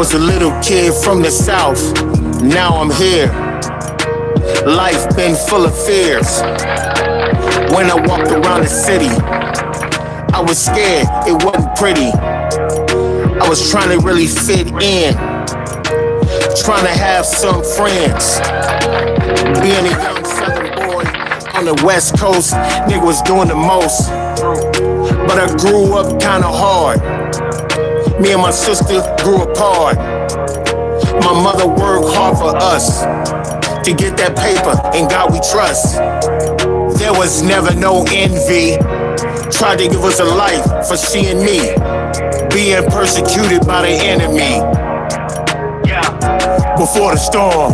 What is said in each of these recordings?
was a little kid from the South. Now I'm here. Life been full of fears. When I walked around the city, I was scared, it wasn't pretty. I was trying to really fit in, trying to have some friends. Being a young southern boy on the west coast, nigga was doing the most. But I grew up kinda hard. Me and my sister grew apart. My mother worked hard for us to get that paper, and God we trust. There was never no envy. Tried to give us a life for seeing me being persecuted by the enemy. Yeah. Before the storm.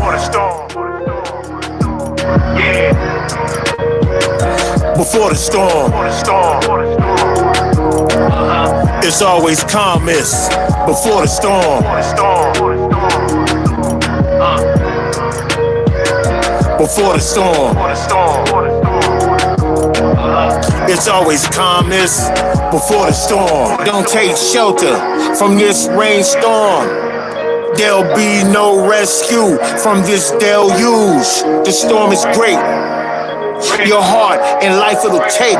Yeah. Before the storm. It's always calmness before the storm. Before the storm. It's always calmness before the storm. Don't take shelter from this rainstorm. There'll be no rescue from this deluge. The storm is great. Your heart and life it'll take.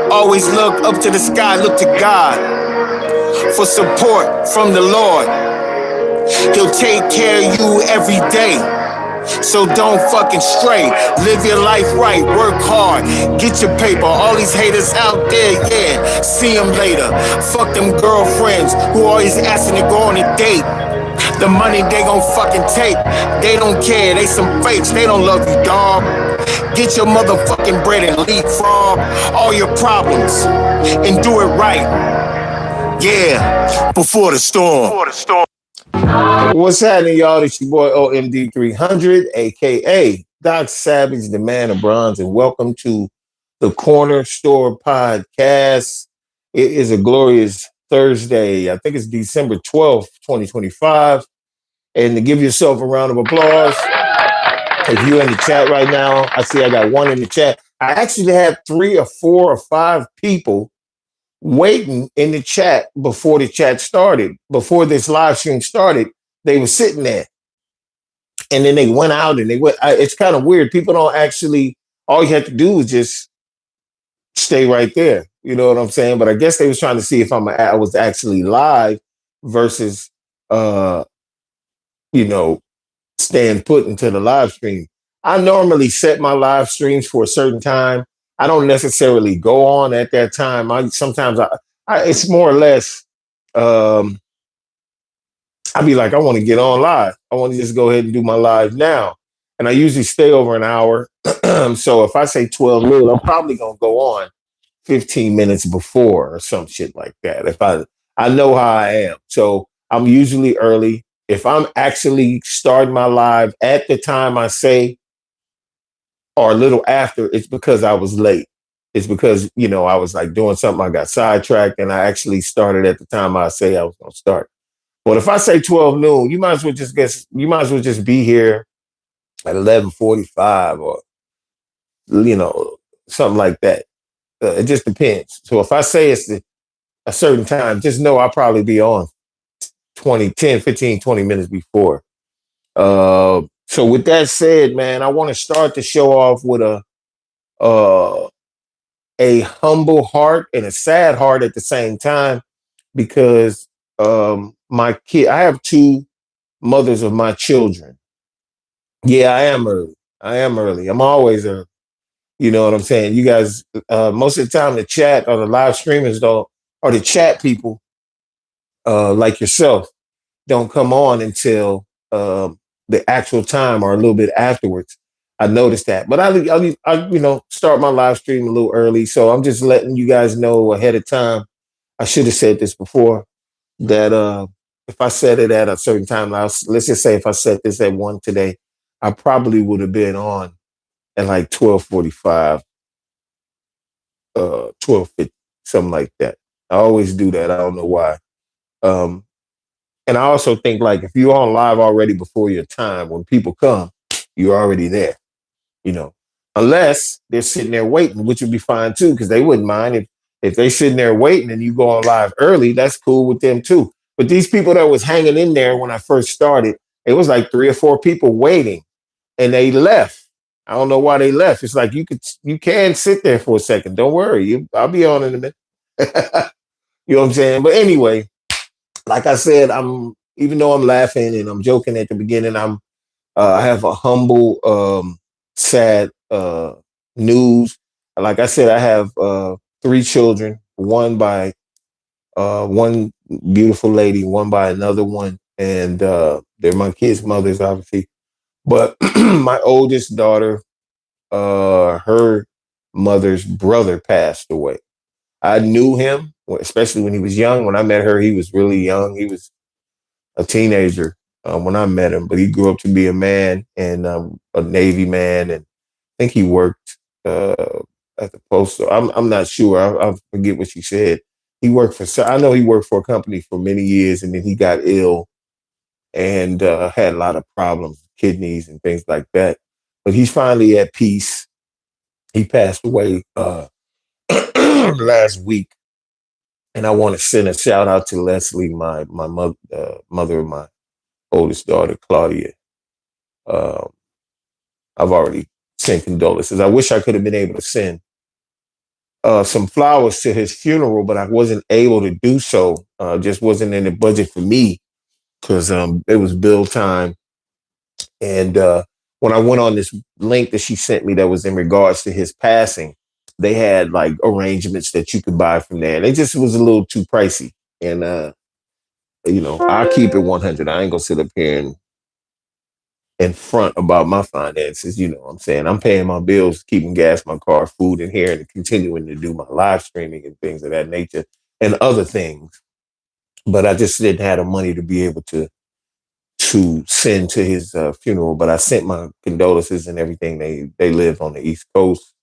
Always look up to the sky, look to God for support from the Lord. He'll take care of you every day. So don't fucking stray. Live your life right, work hard, get your paper. All these haters out there, yeah, see them later. Fuck them girlfriends who always asking to go on a date. The money they gon' fucking take, they don't care, they some fakes, they don't love you, dog. Get your motherfucking bread and leapfrog all your problems and do it right. Yeah, before the storm. What's happening, y'all? It's your boy OMD300, aka Doc Savage, the man of bronze, and welcome to the Corner Store Podcast. It is a glorious Thursday. I think it's December 12th, 2025. And to give yourself a round of applause, if you're in the chat right now, I see I got one in the chat. I actually had 3 or 4 or 5 people waiting in the chat before the chat started. Before this live stream started, they were sitting there. And then they went out and they went. It's kind of weird. People don't actually, all you have to do is just stay right there. You know what I'm saying? But I guess they was trying to see if I was actually live versus, staying put into the live stream. I normally set my live streams for a certain time. I don't necessarily go on at that time. Sometimes it's more or less, I'll be like, I want to get on live. I want to just go ahead and do my live now. And I usually stay over an hour. So if I say 12 noon, I'm probably going to go on 15 minutes before or some shit like that. If I know how I am. So I'm usually early. If I'm actually starting my live at the time I say, or a little after, it's because I was late. It's because, I was like doing something, I got sidetracked, and I actually started at the time I say I was going to start. But if I say 12 noon, you might as well just be here at 11:45 or, something like that. It just depends. So if I say it's a certain time, just know I'll probably be on 10, 15, 20 minutes before. So with that said, man, I want to start the show off with a humble heart and a sad heart at the same time, because my kid, I have 2 mothers of my children. Yeah, I am early. I'm always early. You know what I'm saying? You guys, most of the time, the chat or the live streamers or the chat people, like yourself, don't come on until the actual time or a little bit afterwards. I noticed that, but I start my live stream a little early, so I'm just letting you guys know ahead of time. I should have said this before, that if I said it at a certain time, let's just say if I said this at 1 today, I probably would have been on at like 12:45, 12:50, something like that. I always do that. I don't know why. And I also think, like, if you're on live already before your time, when people come, you're already there, unless they're sitting there waiting, which would be fine too, because they wouldn't mind if they're sitting there waiting and you go on live early. That's cool with them too. But these people that was hanging in there when I first started, it was like 3 or 4 people waiting, and they left. I don't know why they left. It's like you can sit there for a second. Don't worry, I'll be on in a minute. You know what I'm saying? But anyway, like I said, I'm even though I'm laughing and I'm joking at the beginning, I have a humble, sad news. Like I said, I have 3 children, one by one beautiful lady, one by another one, and they're my kids' mothers, obviously. But my oldest daughter, her mother's brother passed away. I knew him, especially when he was young. When I met her, he was really young. He was a teenager when I met him, but he grew up to be a man and a Navy man, and I think he worked at the post. I'm not sure. I forget what she said. He worked for. I know he worked for a company for many years, and then he got ill and had a lot of problems, kidneys and things like that. But he's finally at peace. He passed away last week, and I want to send a shout out to Leslie, my mother, mother of my oldest daughter, Claudia. Um, I've already sent condolences. I wish I could have been able to send some flowers to his funeral, but I wasn't able to do so. Just wasn't in the budget for me because it was bill time. And when I went on this link that she sent me that was in regards to his passing, they had like arrangements that you could buy from there. And it just was a little too pricey. And, I keep it 100. I ain't going to sit up here and in front about my finances. You know what I'm saying? I'm paying my bills, keeping gas, my car, food in here, and continuing to do my live streaming and things of that nature and other things. But I just didn't have the money to be able to send to his funeral. But I sent my condolences and everything. They live on the East Coast,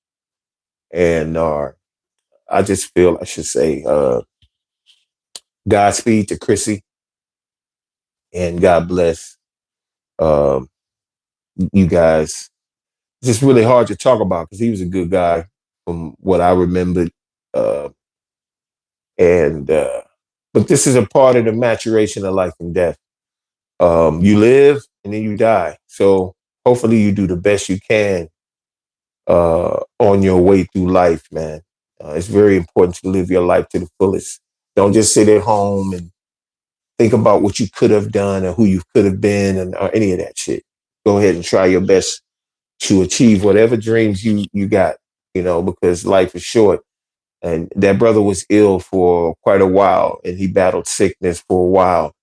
and I just feel I should say Godspeed to Chrissy, and God bless um, you guys. It's just really hard to talk about because he was a good guy from what I remembered. Uh, and But this is a part of the maturation of life and death. You live and then you die. So hopefully you do the best you can on your way through life, man. It's very important to live your life to the fullest. Don't just sit at home and think about what you could have done or who you could have been and or any of that shit. Go ahead and try your best to achieve whatever dreams you got, because life is short. And that brother was ill for quite a while, and he battled sickness for a while,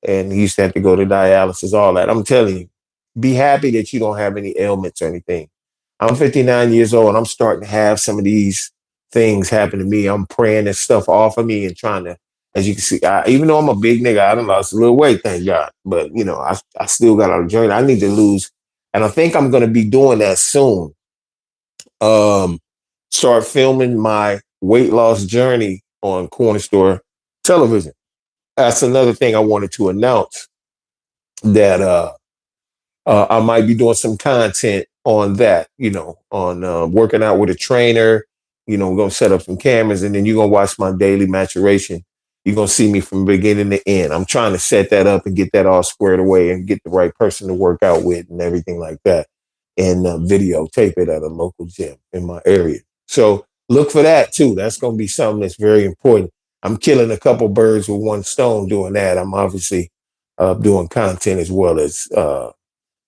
and he used to have to go to dialysis, all that. I'm telling you, be happy that you don't have any ailments or anything. I'm 59 years old, and I'm starting to have some of these things happen to me. I'm praying this stuff off of me and trying to, as you can see, even though I'm a big nigga, I done lost a little weight, thank God. But, I still got a journey. I need to lose, and I think I'm going to be doing that soon. Start filming my weight loss journey on Corner Store television. That's another thing I wanted to announce that I might be doing some content on that, on working out with a trainer. We're going to set up some cameras and then you're going to watch my daily maturation. You're going to see me from beginning to end. I'm trying to set that up and get that all squared away and get the right person to work out with and everything like that. And videotape it at a local gym in my area. So look for that too. That's going to be something that's very important. I'm killing a couple birds with one stone doing that. I'm obviously doing content as well as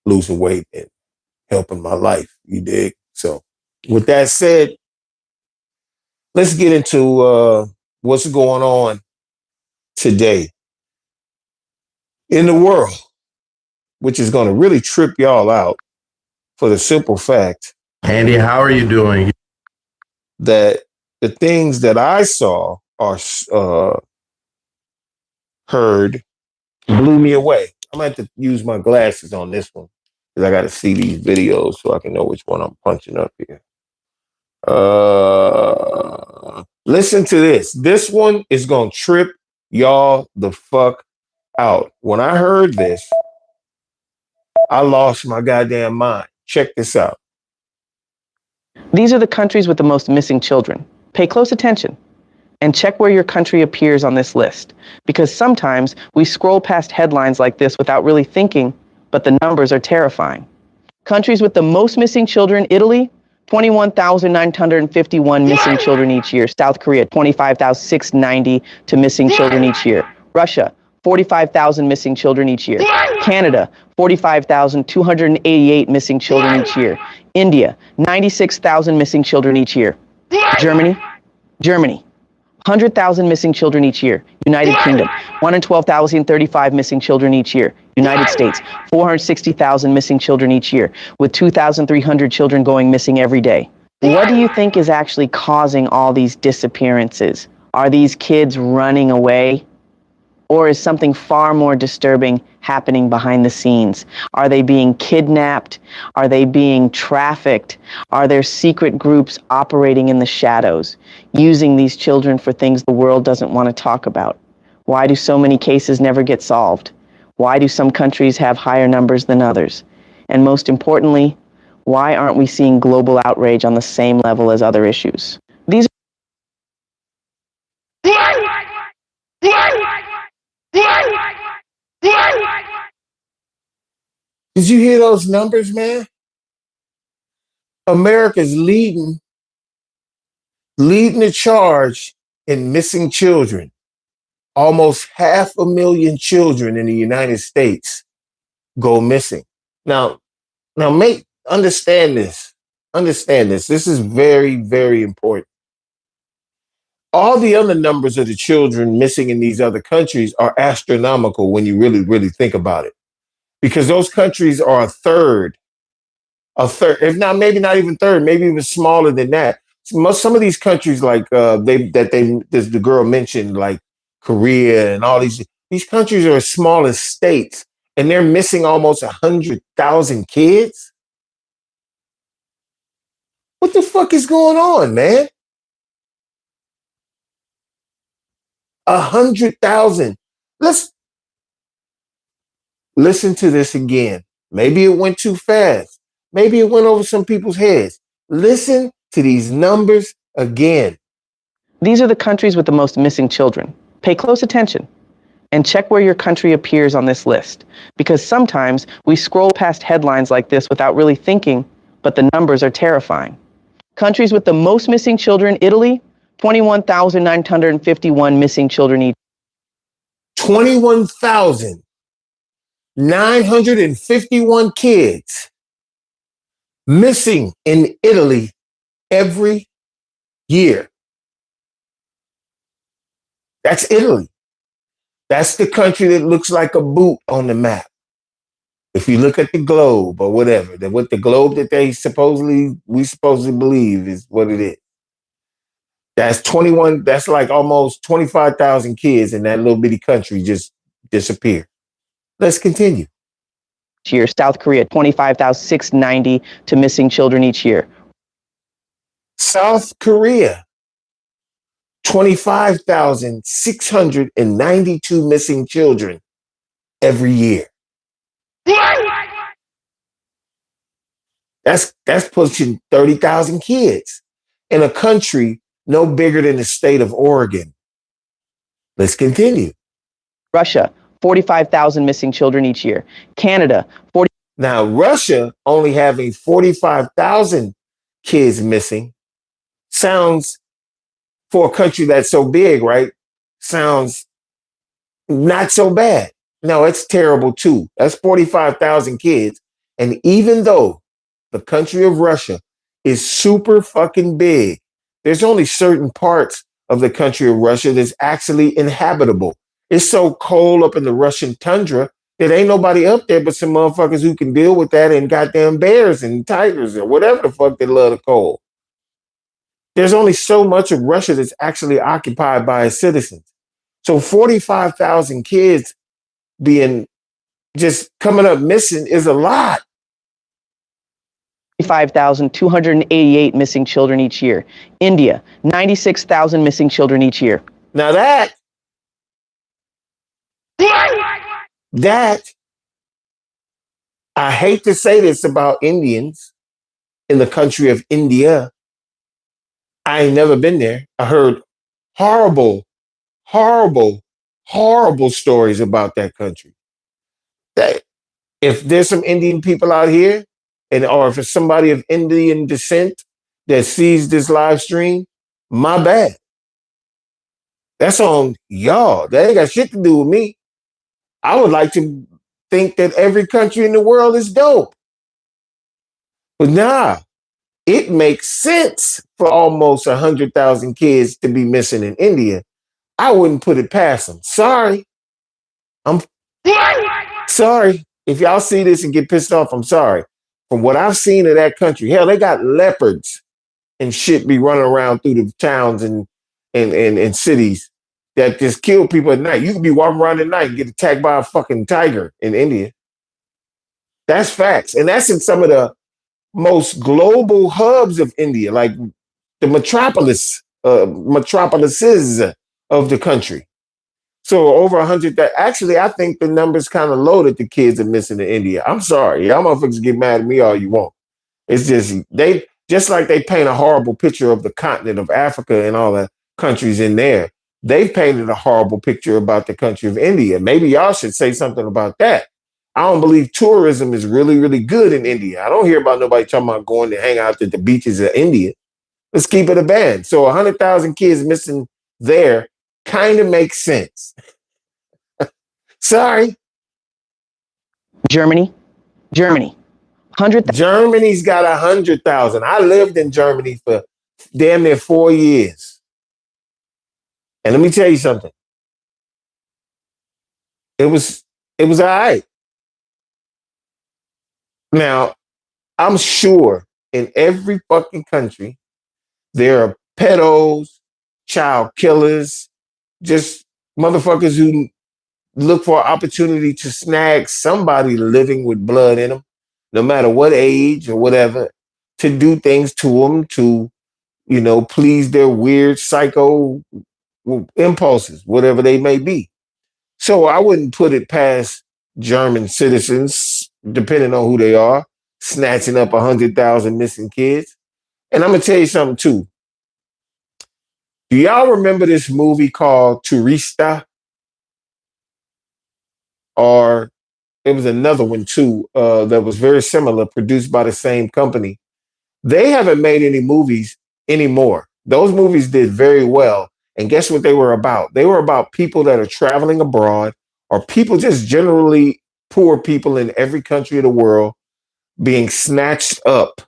losing weight and helping my life. You dig? So with that said, let's get into what's going on today in the world, which is going to really trip y'all out for the simple fact. Andy, how are you doing? That the things that I saw or heard blew me away. I'm going to have to use my glasses on this one because I got to see these videos so I can know which one I'm punching up here. Listen to this. This one is going to trip y'all the fuck out. When I heard this, I lost my goddamn mind. Check this out. These are the countries with the most missing children. Pay close attention. And check where your country appears on this list, because sometimes we scroll past headlines like this without really thinking, but the numbers are terrifying. Countries with the most missing children: Italy, 21,951 missing children each year. South Korea, 25,690 to missing children each year. Russia, 45,000 missing children each year. Canada, 45,288 missing children each year. India, 96,000 missing children each year. Germany, 100,000 missing children each year. United Kingdom, 112,035 missing children each year. United States, 460,000 missing children each year, with 2,300 children going missing every day. What do you think is actually causing all these disappearances? Are these kids running away? Or is something far more disturbing happening behind the scenes? Are they being kidnapped? Are they being trafficked? Are there secret groups operating in the shadows, using these children for things the world doesn't want to talk about? Why do so many cases never get solved? Why do some countries have higher numbers than others? And most importantly, why aren't we seeing global outrage on the same level as other issues? These Did you hear those numbers, man? America's leading the charge in missing children. Almost 500,000 children in the United States go missing. Now, understand this. Understand this. This is very, very important. All the other numbers of the children missing in these other countries are astronomical when you really, really think about it. Because those countries are if not, maybe not even third, maybe even smaller than that. Some of these countries, like the girl mentioned, like Korea and all these countries are as small as states, and they're missing almost 100,000 kids. What the fuck is going on, man? 100,000. Let's listen to this again. Maybe it went too fast. Maybe it went over some people's heads. Listen to these numbers again. These are the countries with the most missing children. Pay close attention and check where your country appears on this list, because sometimes we scroll past headlines like this without really thinking, but the numbers are terrifying. Countries with the most missing children: Italy, 21,951 missing children each. 21,951 kids missing in Italy every year. That's Italy. That's the country that looks like a boot on the map. If you look at the globe or whatever, what the globe that we supposedly believe is what it is. That's that's like almost 25,000 kids in that little bitty country just disappear. Let's continue. Year. South Korea, 25,690 to missing children each year. South Korea, 25,692 missing children every year. That's pushing 30,000 kids in a country no bigger than the state of Oregon. Let's continue. Russia, 45,000 missing children each year. Canada, 40. Now, Russia only having 45,000 kids missing sounds, for a country that's so big, right? Sounds not so bad. No, it's terrible too. That's 45,000 kids. And even though the country of Russia is super fucking big, there's only certain parts of the country of Russia that's actually inhabitable. It's so cold up in the Russian tundra that ain't nobody up there but some motherfuckers who can deal with that, and goddamn bears and tigers or whatever the fuck they love the cold. There's only so much of Russia that's actually occupied by its citizens. So 45,000 kids being just coming up missing is a lot. 5,288 missing children each year. India, 96,000 missing children each year. Now that, I hate to say this about Indians in the country of India. I ain't never been there. I heard horrible, horrible, horrible stories about that country. That if there's some Indian people out here, and or if it's somebody of Indian descent that sees this live stream, my bad. That's on y'all. That ain't got shit to do with me. I would like to think that every country in the world is dope. But nah, it makes sense for almost 100,000 kids to be missing in India. I wouldn't put it past them. Sorry. I'm sorry. If y'all see this and get pissed off, I'm sorry. From what I've seen of that country, hell, they got leopards and shit be running around through the towns and cities that just kill people at night. You could be walking around at night and get attacked by a fucking tiger in India. That's facts. And that's in some of the most global hubs of India, like the metropolises of the country. So over 100. That actually, I think the number's kind of low that the kids are missing in India. I'm sorry, y'all motherfuckers get mad at me all you want. It's just like they paint a horrible picture of the continent of Africa and all the countries in there. They've painted a horrible picture about the country of India. Maybe y'all should say something about that. I don't believe tourism is really, really good in India. I don't hear about nobody talking about going to hang out at the beaches of India. Let's keep it a band. So 100,000 kids missing there kind of makes sense. Sorry. Germany. 100,000. Germany's got 100,000. I lived in Germany for damn near 4 years. And let me tell you something. It was all right. Now, I'm sure in every fucking country, there are pedos, child killers, just motherfuckers who look for an opportunity to snag somebody living with blood in them, no matter what age or whatever, to do things to them to, please their weird psycho impulses, whatever they may be. So I wouldn't put it past German citizens, depending on who they are, snatching up 100,000 missing kids. And I'm gonna tell you something too. Do y'all remember this movie called Turista? Or it was another one too that was very similar, produced by the same company. They haven't made any movies anymore. Those movies did very well. And guess what they were about? They were about people that are traveling abroad or people just generally poor people in every country of the world being snatched up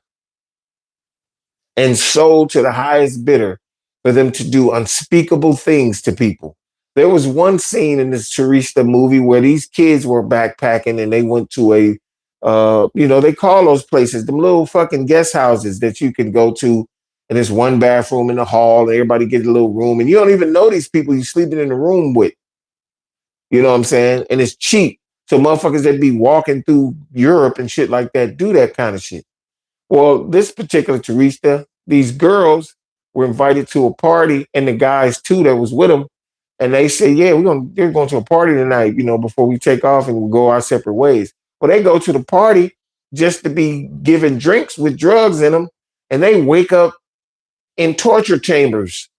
and sold to the highest bidder for them to do unspeakable things to people. There was one scene in this Teresa movie where these kids were backpacking and they went to they call those places, them little fucking guest houses that you can go to. And there's one bathroom in the hall and everybody gets a little room. And you don't even know these people you're sleeping in the room with. You know what I'm saying? And it's cheap. So motherfuckers that be walking through Europe and shit like that do that kind of shit. Well, this particular Teresa, these girls were invited to a party, and the guys too that was with them, and they said, "Yeah, they're going to a party tonight, before we take off and we go our separate ways." Well, they go to the party just to be given drinks with drugs in them, and they wake up in torture chambers.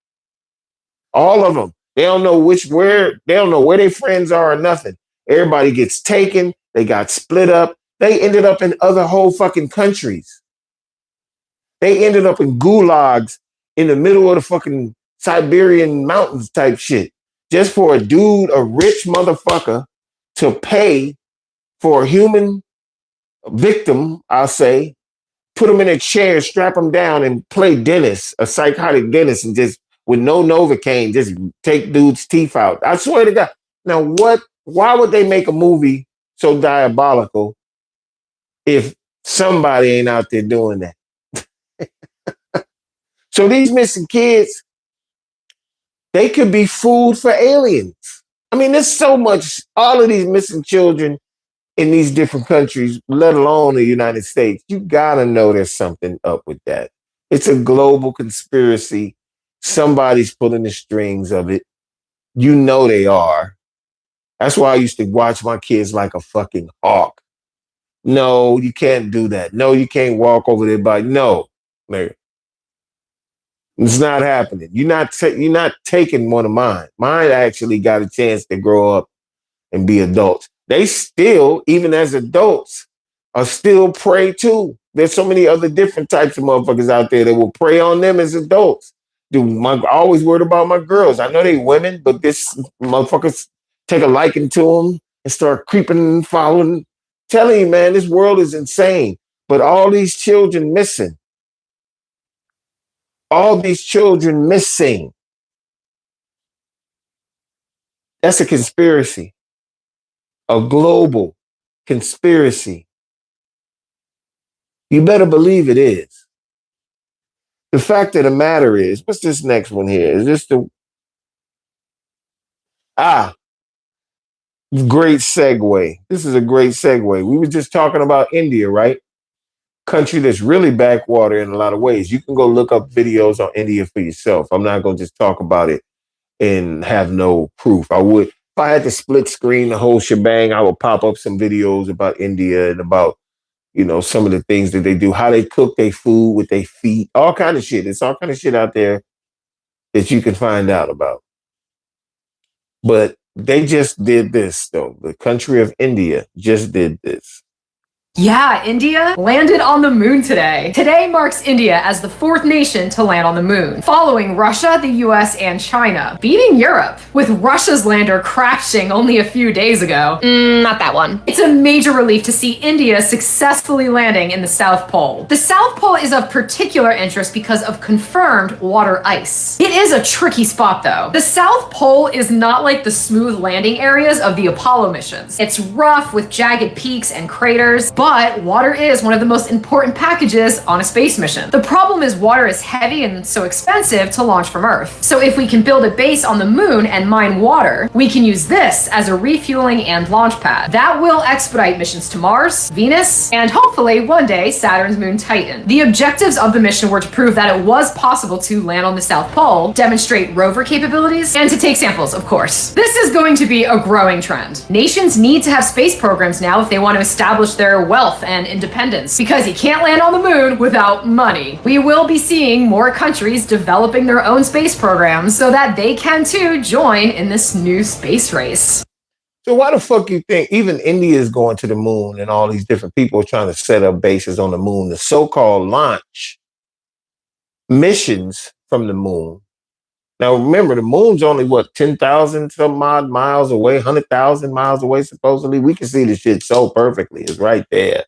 All of them. They don't know they don't know where their friends are or nothing. Everybody gets taken. They got split up. They ended up in other whole fucking countries. They ended up in gulags in the middle of the fucking Siberian mountains type shit. Just for a rich motherfucker, to pay for a human victim, I'll say, put them in a chair, strap them down, and play dentist, a psychotic dentist, and just with no Novocaine, just take dude's teeth out. I swear to God. Now, why would they make a movie so diabolical if somebody ain't out there doing that? So these missing kids, they could be food for aliens. I mean, there's so much, all of these missing children in these different countries, let alone the United States. You gotta know there's something up with that. It's a global conspiracy. Somebody's pulling the strings of it. You know they are. That's why I used to watch my kids like a fucking hawk. No, you can't do that. No, you can't walk over their body. No, Larry. It's not happening. You're not taking one of mine. Mine actually got a chance to grow up and be adults. They still, even as adults, are still prey too. There's so many other different types of motherfuckers out there that will prey on them as adults. I always worried about my girls. I know they women, but this motherfuckers take a liking to them and start creeping and following. Telling you, man, this world is insane. But all these children missing. All these children missing. That's a conspiracy. A global conspiracy. You better believe it is. The fact of the matter is, what's this next one here? Is this the great segue? This is a great segue. We were just talking about India, right? Country that's really backwater in a lot of ways. You can go look up videos on India for yourself. I'm not going to just talk about it and have no proof. I would, if I had to split screen the whole shebang, I would pop up some videos about India and about, some of the things that they do, how they cook their food with their feet, all kind of shit. It's all kind of shit out there that you can find out about. But they just did this, though. The country of India just did this. Yeah, India landed on the moon today. Today marks India as the fourth nation to land on the moon, following Russia, the US, and China, beating Europe, with Russia's lander crashing only a few days ago. Not that one. It's a major relief to see India successfully landing in the South Pole. The South Pole is of particular interest because of confirmed water ice. It is a tricky spot, though. The South Pole is not like the smooth landing areas of the Apollo missions. It's rough with jagged peaks and craters, but water is one of the most important packages on a space mission. The problem is water is heavy and so expensive to launch from Earth. So if we can build a base on the moon and mine water, we can use this as a refueling and launch pad. That will expedite missions to Mars, Venus, and hopefully one day Saturn's moon Titan. The objectives of the mission were to prove that it was possible to land on the South Pole, demonstrate rover capabilities, and to take samples, of course. This is going to be a growing trend. Nations need to have space programs now if they want to establish their wealth and independence, because you can't land on the moon without money. We will be seeing more countries developing their own space programs so that they can too join in this new space race. So why the fuck you think even India is going to the moon and all these different people are trying to set up bases on the moon, the so-called launch missions from the moon? Now, remember, the moon's only, 10,000 some odd miles away, 100,000 miles away, supposedly. We can see the shit so perfectly. It's right there.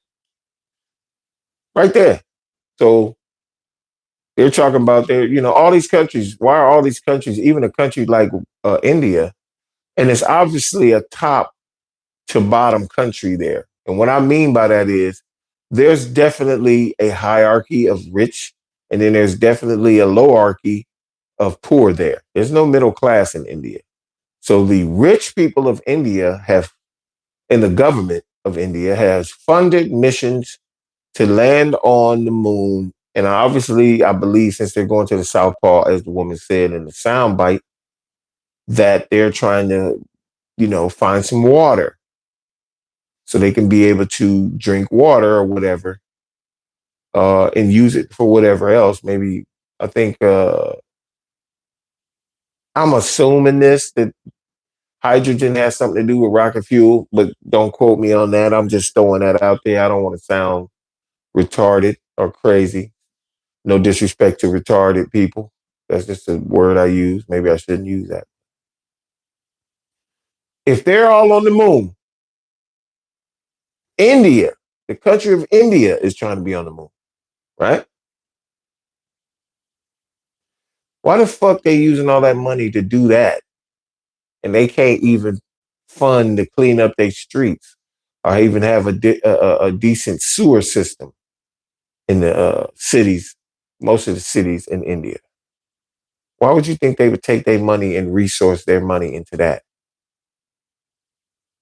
Right there. So they're talking about all these countries. Why are all these countries, even a country like India, and it's obviously a top to bottom country there. And what I mean by that is there's definitely a hierarchy of rich, and then there's definitely a lowarchy of poor there. There's no middle class in India. So the rich people of India and the government of India has funded missions to land on the moon. And obviously, I believe since they're going to the South Pole, as the woman said in the soundbite, that they're trying to, find some water so they can be able to drink water or whatever and use it for whatever else. Maybe, I think, I'm assuming that hydrogen has something to do with rocket fuel, but don't quote me on that. I'm just throwing that out there. I don't want to sound retarded or crazy. No disrespect to retarded people. That's just a word I use. Maybe I shouldn't use that. If they're all on the moon, India, the country of India is trying to be on the moon, right? Why the fuck they using all that money to do that? And they can't even fund to clean up their streets or even have a decent sewer system in the cities, most of the cities in India. Why would you think they would take their money and resource their money into that?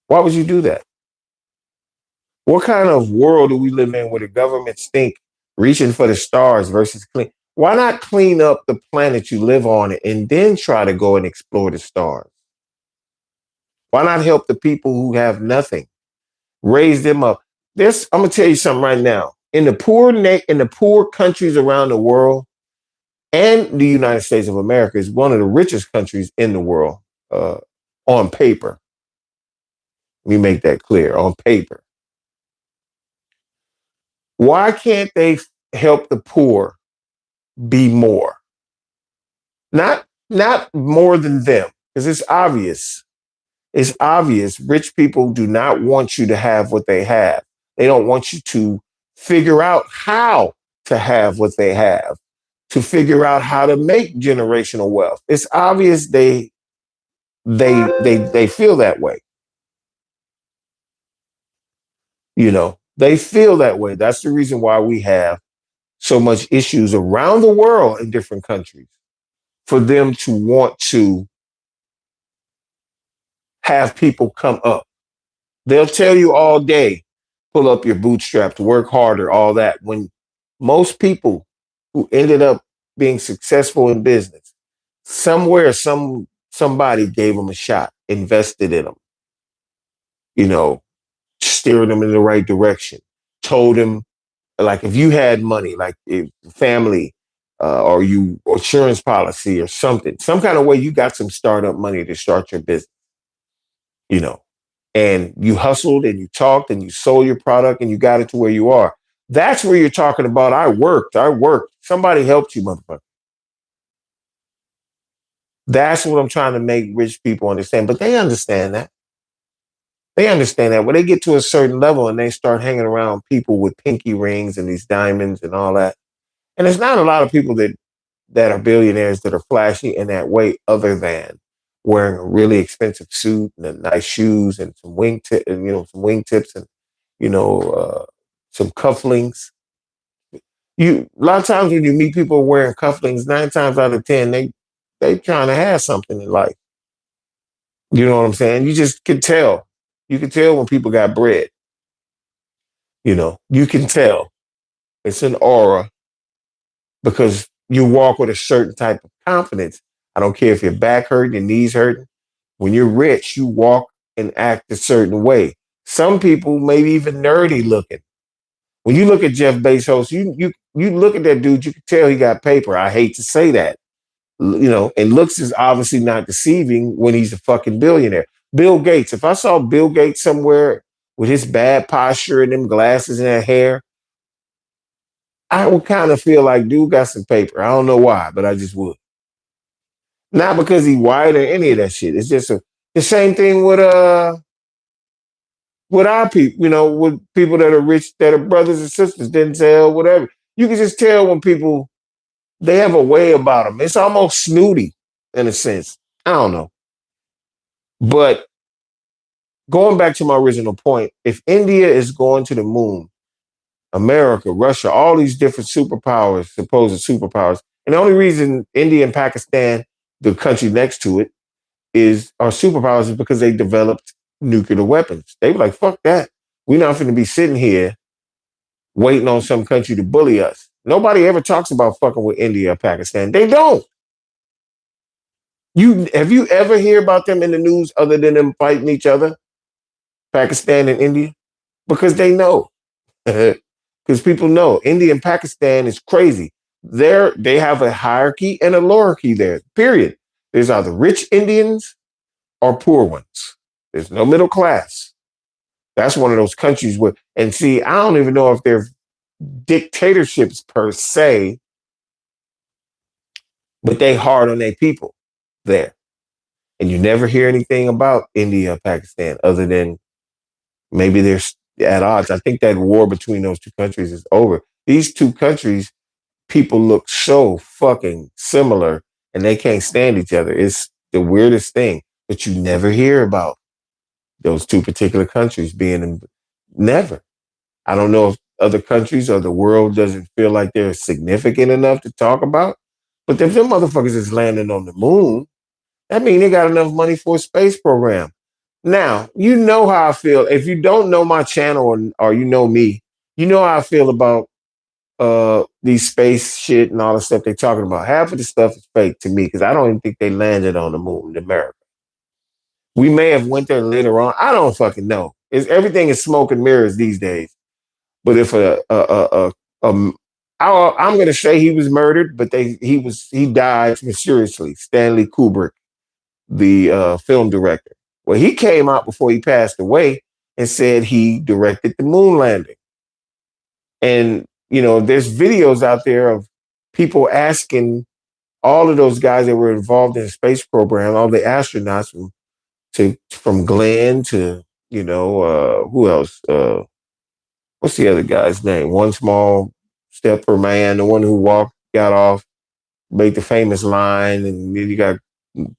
Why would you do that? What kind of world do we live in where the governments think reaching for the stars versus clean? Why not clean up the planet you live on and then try to go and explore the stars? Why not help the people who have nothing? Raise them up. I'm gonna tell you something right now. In the poor countries around the world, And the United States of America is one of the richest countries in the world on paper. Let me make that clear, on paper. Why can't they help the poor be more? Not more than them, because it's obvious. It's obvious rich people do not want you to have what they have. They don't want you to figure out how to have what they have, to figure out how to make generational wealth. It's obvious they feel that way. You know, they feel that way. That's the reason why we have so much issues around the world in different countries for them to want to have people come up. They'll tell you all day, pull up your bootstraps, work harder, all that. When most people who ended up being successful in business, somewhere, somebody gave them a shot, invested in them, you know, steered them in the right direction, told them, like, if you had money, like if family or you insurance policy or something, some kind of way you got some startup money to start your business, you know, and you hustled and you talked and you sold your product and you got it to where you are. That's where you're talking about. I worked. Somebody helped you, motherfucker. That's what I'm trying to make rich people understand. But they understand that. They understand that when they get to a certain level and they start hanging around people with pinky rings and these diamonds and all that. And there's not a lot of people that are billionaires that are flashy in that way, other than wearing a really expensive suit and nice shoes and some some wingtips and some cufflinks. A lot of times when you meet people wearing cufflinks, 9 times out of 10, they trying to have something in life. You know what I'm saying? You just can tell. You can tell when people got bread. You know, you can tell. It's an aura because you walk with a certain type of confidence. I don't care if your back hurting, your knees hurting. When you're rich, you walk and act a certain way. Some people maybe even nerdy looking. When you look at Jeff Bezos, you look at that dude, you can tell he got paper. I hate to say that. You know, and looks is obviously not deceiving when he's a fucking billionaire. Bill Gates, if I saw Bill Gates somewhere with his bad posture and them glasses and that hair, I would kind of feel like dude got some paper. I don't know why, but I just would. Not because he white or any of that shit. It's just the same thing with our people, with people that are rich, that are brothers and sisters, Denzel, whatever. You can just tell when people, they have a way about them. It's almost snooty in a sense. I don't know. But going back to my original point, if India is going to the moon, America, Russia, all these different superpowers, supposed superpowers, and the only reason India and Pakistan, the country next to it, are superpowers is because they developed nuclear weapons. They were like, fuck that. We're not going to be sitting here waiting on some country to bully us. Nobody ever talks about fucking with India or Pakistan. They don't. Have you ever hear about them in the news other than them fighting each other, Pakistan and India? Because they know. Because people know India and Pakistan is crazy. They have a hierarchy and a lowerarchy there, period. There's either rich Indians or poor ones. There's no middle class. That's one of those countries where, and see, I don't even know if they're dictatorships per se, but they hard on their people there. And you never hear anything about India or Pakistan other than maybe they're at odds. I think that war between those two countries is over. These two countries, people look so fucking similar and they can't stand each other. It's the weirdest thing, but you never hear about those two particular countries being in, never. I don't know if other countries or the world doesn't feel like they're significant enough to talk about, but if them motherfuckers is landing on the moon, that means they got enough money for a space program. Now, you know how I feel. If you don't know my channel or you know me, you know how I feel about these space shit and all the stuff they're talking about. Half of the stuff is fake to me because I don't even think they landed on the moon in America. We may have went there later on. I don't fucking know. Everything is smoke and mirrors these days. But if I'm going to say he was murdered, but he died mysteriously. Stanley Kubrick, the film director. Well, he came out before he passed away and said he directed the moon landing. And there's videos out there of people asking all of those guys that were involved in the space program, all the astronauts from Glenn to who else? What's the other guy's name? One small step for man, the one who got off, made the famous line, and then you got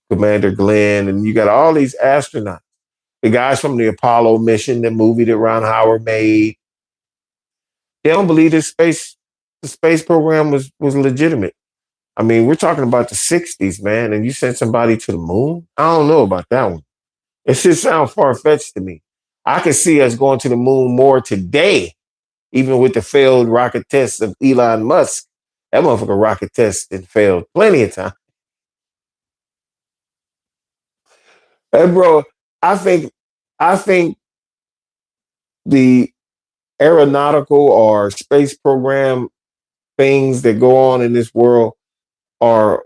Commander Glenn, and you got all these astronauts. The guys from the Apollo mission, the movie that Ron Howard made. They don't believe the space program was legitimate. I mean, we're talking about the 60s, man, and you sent somebody to the moon? I don't know about that one. It just sounds far-fetched to me. I can see us going to the moon more today, even with the failed rocket tests of Elon Musk. That motherfucker rocket test and failed plenty of times. And bro, I think the aeronautical or space program things that go on in this world are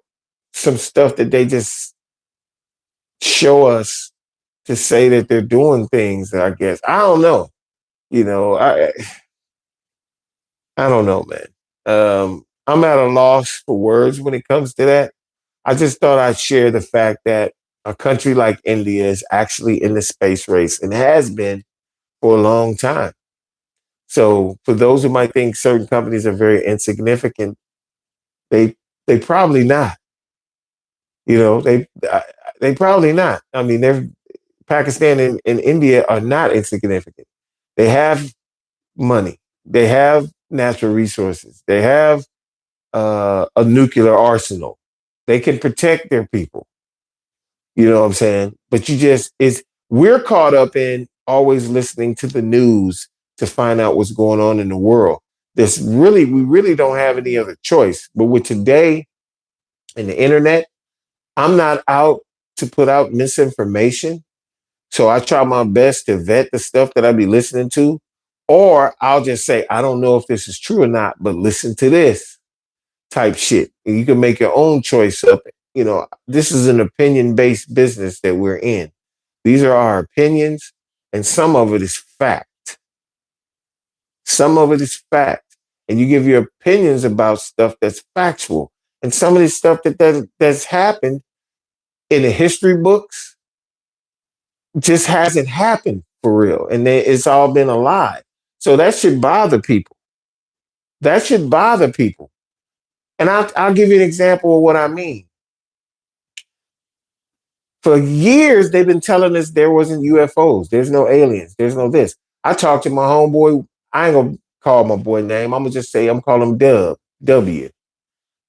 some stuff that they just show us to say that they're doing things, I guess. I don't know. I don't know, man. I'm at a loss for words when it comes to that. I just thought I'd share the fact that a country like India is actually in the space race and has been for a long time. So for those who might think certain companies are very insignificant, they probably not. They probably not. I mean, Pakistan and India are not insignificant. They have money. They have natural resources. They have a nuclear arsenal. They can protect their people. You know what I'm saying? But we're caught up in always listening to the news to find out what's going on in the world. We really don't have any other choice. But with today and the internet, I'm not out to put out misinformation. So I try my best to vet the stuff that I be listening to, or I'll just say, I don't know if this is true or not, but listen to this type shit. And you can make your own choice of it. This is an opinion-based business that we're in. These are our opinions, and some of it is fact. Some of it is fact. And you give your opinions about stuff that's factual. And some of this stuff that's happened in the history books just hasn't happened for real. And it's all been a lie. So that should bother people. That should bother people. And I'll give you an example of what I mean. For years, they've been telling us there wasn't UFOs. There's no aliens. There's no this. I talked to my homeboy. I ain't going to call my boy name. I'm going to just say I'm calling him Dub, W.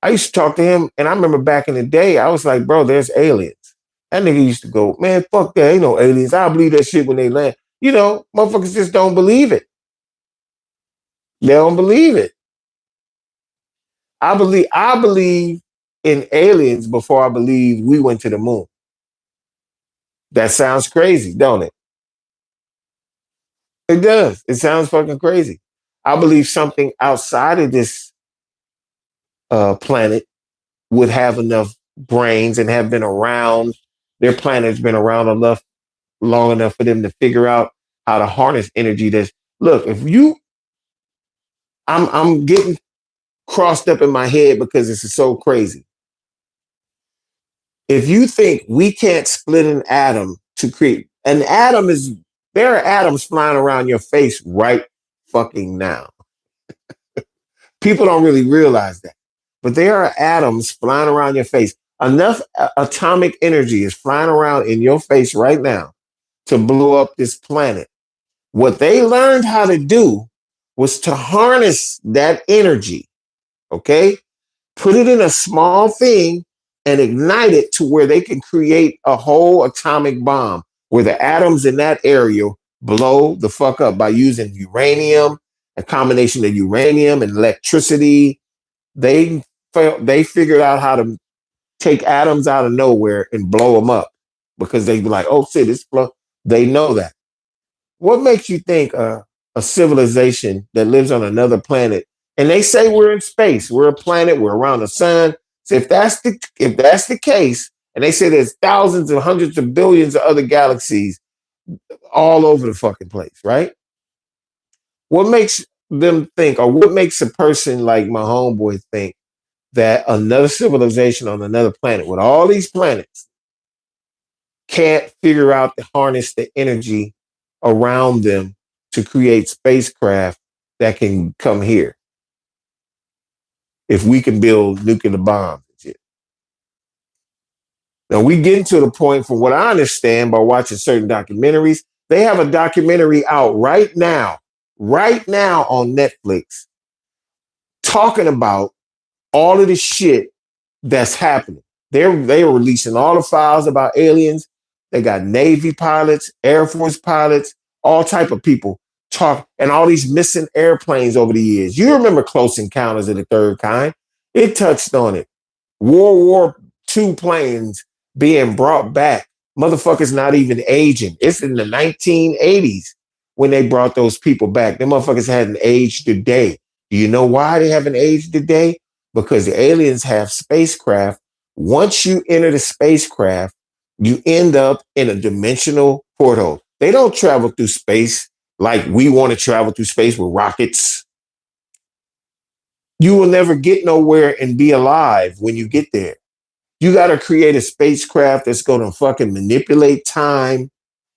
I used to talk to him, and I remember back in the day, I was like, bro, there's aliens. That nigga used to go, man, fuck that. Ain't no aliens. I believe that shit when they land. Motherfuckers just don't believe it. They don't believe it. I believe in aliens before I believe we went to the moon. That sounds crazy, don't it? It does. It sounds fucking crazy. I believe something outside of this planet would have enough brains and have been around. Their planet's been around long enough for them to figure out how to harness energy. Look, I'm getting crossed up in my head because this is so crazy. If you think we can't split an atom to create an atom, there are atoms flying around your face right fucking now. People don't really realize that, but there are atoms flying around your face. Enough atomic energy is flying around in your face right now to blow up this planet. What they learned how to do was to harness that energy, okay? Put it in a small thing and ignite it to where they can create a whole atomic bomb where the atoms in that area blow the fuck up by using uranium, a combination of uranium and electricity. They figured out how to take atoms out of nowhere and blow them up because they be like, oh shit, it's flow. They know that. What makes you think a civilization that lives on another planet And they say we're in space, we're a planet, we're around the sun. So if that's the case, and they say there's thousands and hundreds of billions of other galaxies all over the fucking place, right? What makes them think, or what makes a person like my homeboy think that another civilization on another planet with all these planets can't figure out to harness the energy around them to create spacecraft that can come here if we can build nuclear bombs and shit? Now, we get to the point, from what I understand by watching certain documentaries, they have a documentary out right now on Netflix talking about all of the shit that's happening. They're releasing all the files about aliens. They got Navy pilots, Air Force pilots, all type of people talk, and all these missing airplanes over the years. You remember Close Encounters of the Third Kind? It touched on it. World War II planes being brought back. Motherfuckers not even aging. It's in the 1980s when they brought those people back. Them motherfuckers hadn't aged today. Do you know why they haven't aged today? Because the aliens have spacecraft. Once you enter the spacecraft, you end up in a dimensional portal. They don't travel through space like we want to travel through space with rockets. You will never get nowhere and be alive when you get there. You got to create a spacecraft that's going to fucking manipulate time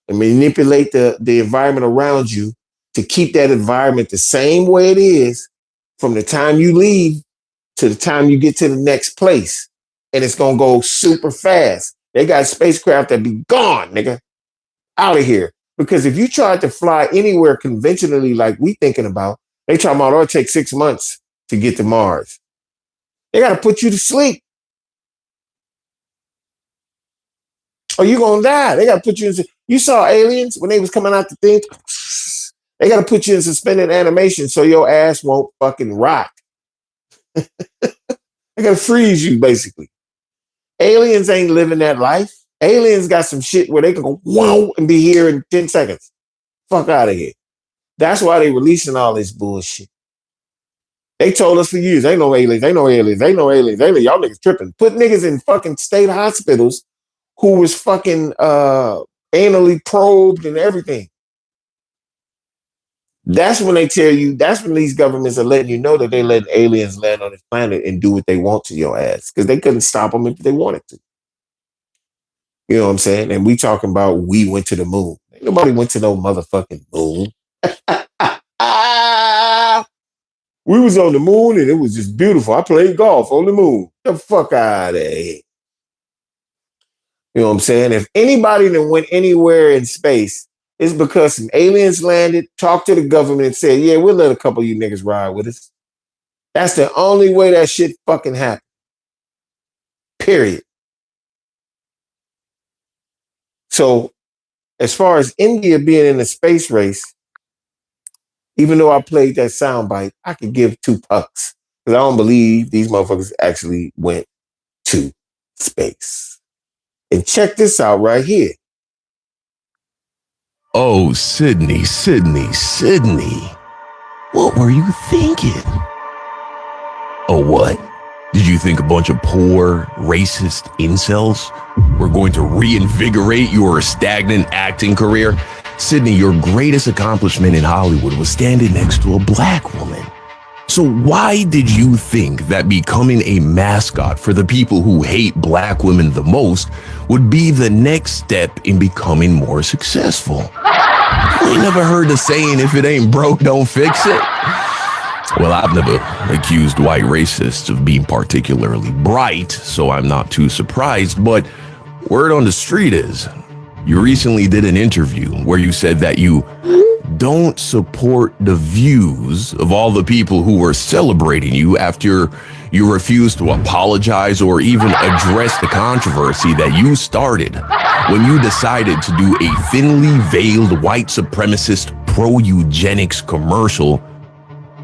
and manipulate the environment around you to keep that environment the same way it is from the time you leave to the time you get to the next place. And it's going to go super fast. They got spacecraft that be gone, nigga, out of here. Because if you tried to fly anywhere conventionally like we thinking about, they talking about, oh, it takes 6 months to get to Mars. They got to put you to sleep. Or you going to die. They got to put you in. You saw Aliens when they was coming out the thing. They got to put you in suspended animation so your ass won't fucking rot. They got to freeze you, basically. Aliens ain't living that life. Aliens got some shit where they can go, whoa, and be here in 10 seconds. Fuck out of here. That's why they releasing all this bullshit. They told us for years, ain't no aliens, ain't no aliens, ain't no aliens, ain't no, y'all niggas tripping. Put niggas in fucking state hospitals who was fucking anally probed and everything. That's when they tell you, that's when these governments are letting you know that they let aliens land on this planet and do what they want to your ass, because they couldn't stop them if they wanted to. You know what I'm saying? And we talking about we went to the moon. Ain't nobody went to no motherfucking moon. We was on the moon and it was just beautiful. I played golf on the moon. Get the fuck out of here. You know what I'm saying? If anybody that went anywhere in space, it's because some aliens landed, talked to the government and said, yeah, we'll let a couple of you niggas ride with us. That's the only way that shit fucking happened. Period. So as far as India being in the space race, even though I played that soundbite, I could give 2 pucks. Because I don't believe these motherfuckers actually went to space. And check this out right here. Oh, Sydney. What were you thinking? Oh, what? Did you think a bunch of poor, racist incels were going to reinvigorate your stagnant acting career? Sydney, your greatest accomplishment in Hollywood was standing next to a black woman. So why did you think that becoming a mascot for the people who hate black women the most would be the next step in becoming more successful? You ain't never heard the saying, if it ain't broke, don't fix it? Well, I've never accused white racists of being particularly bright, so I'm not too surprised, but word on the street is, you recently did an interview where you said that you don't support the views of all the people who were celebrating you after you refused to apologize or even address the controversy that you started when you decided to do a thinly veiled white supremacist pro-eugenics commercial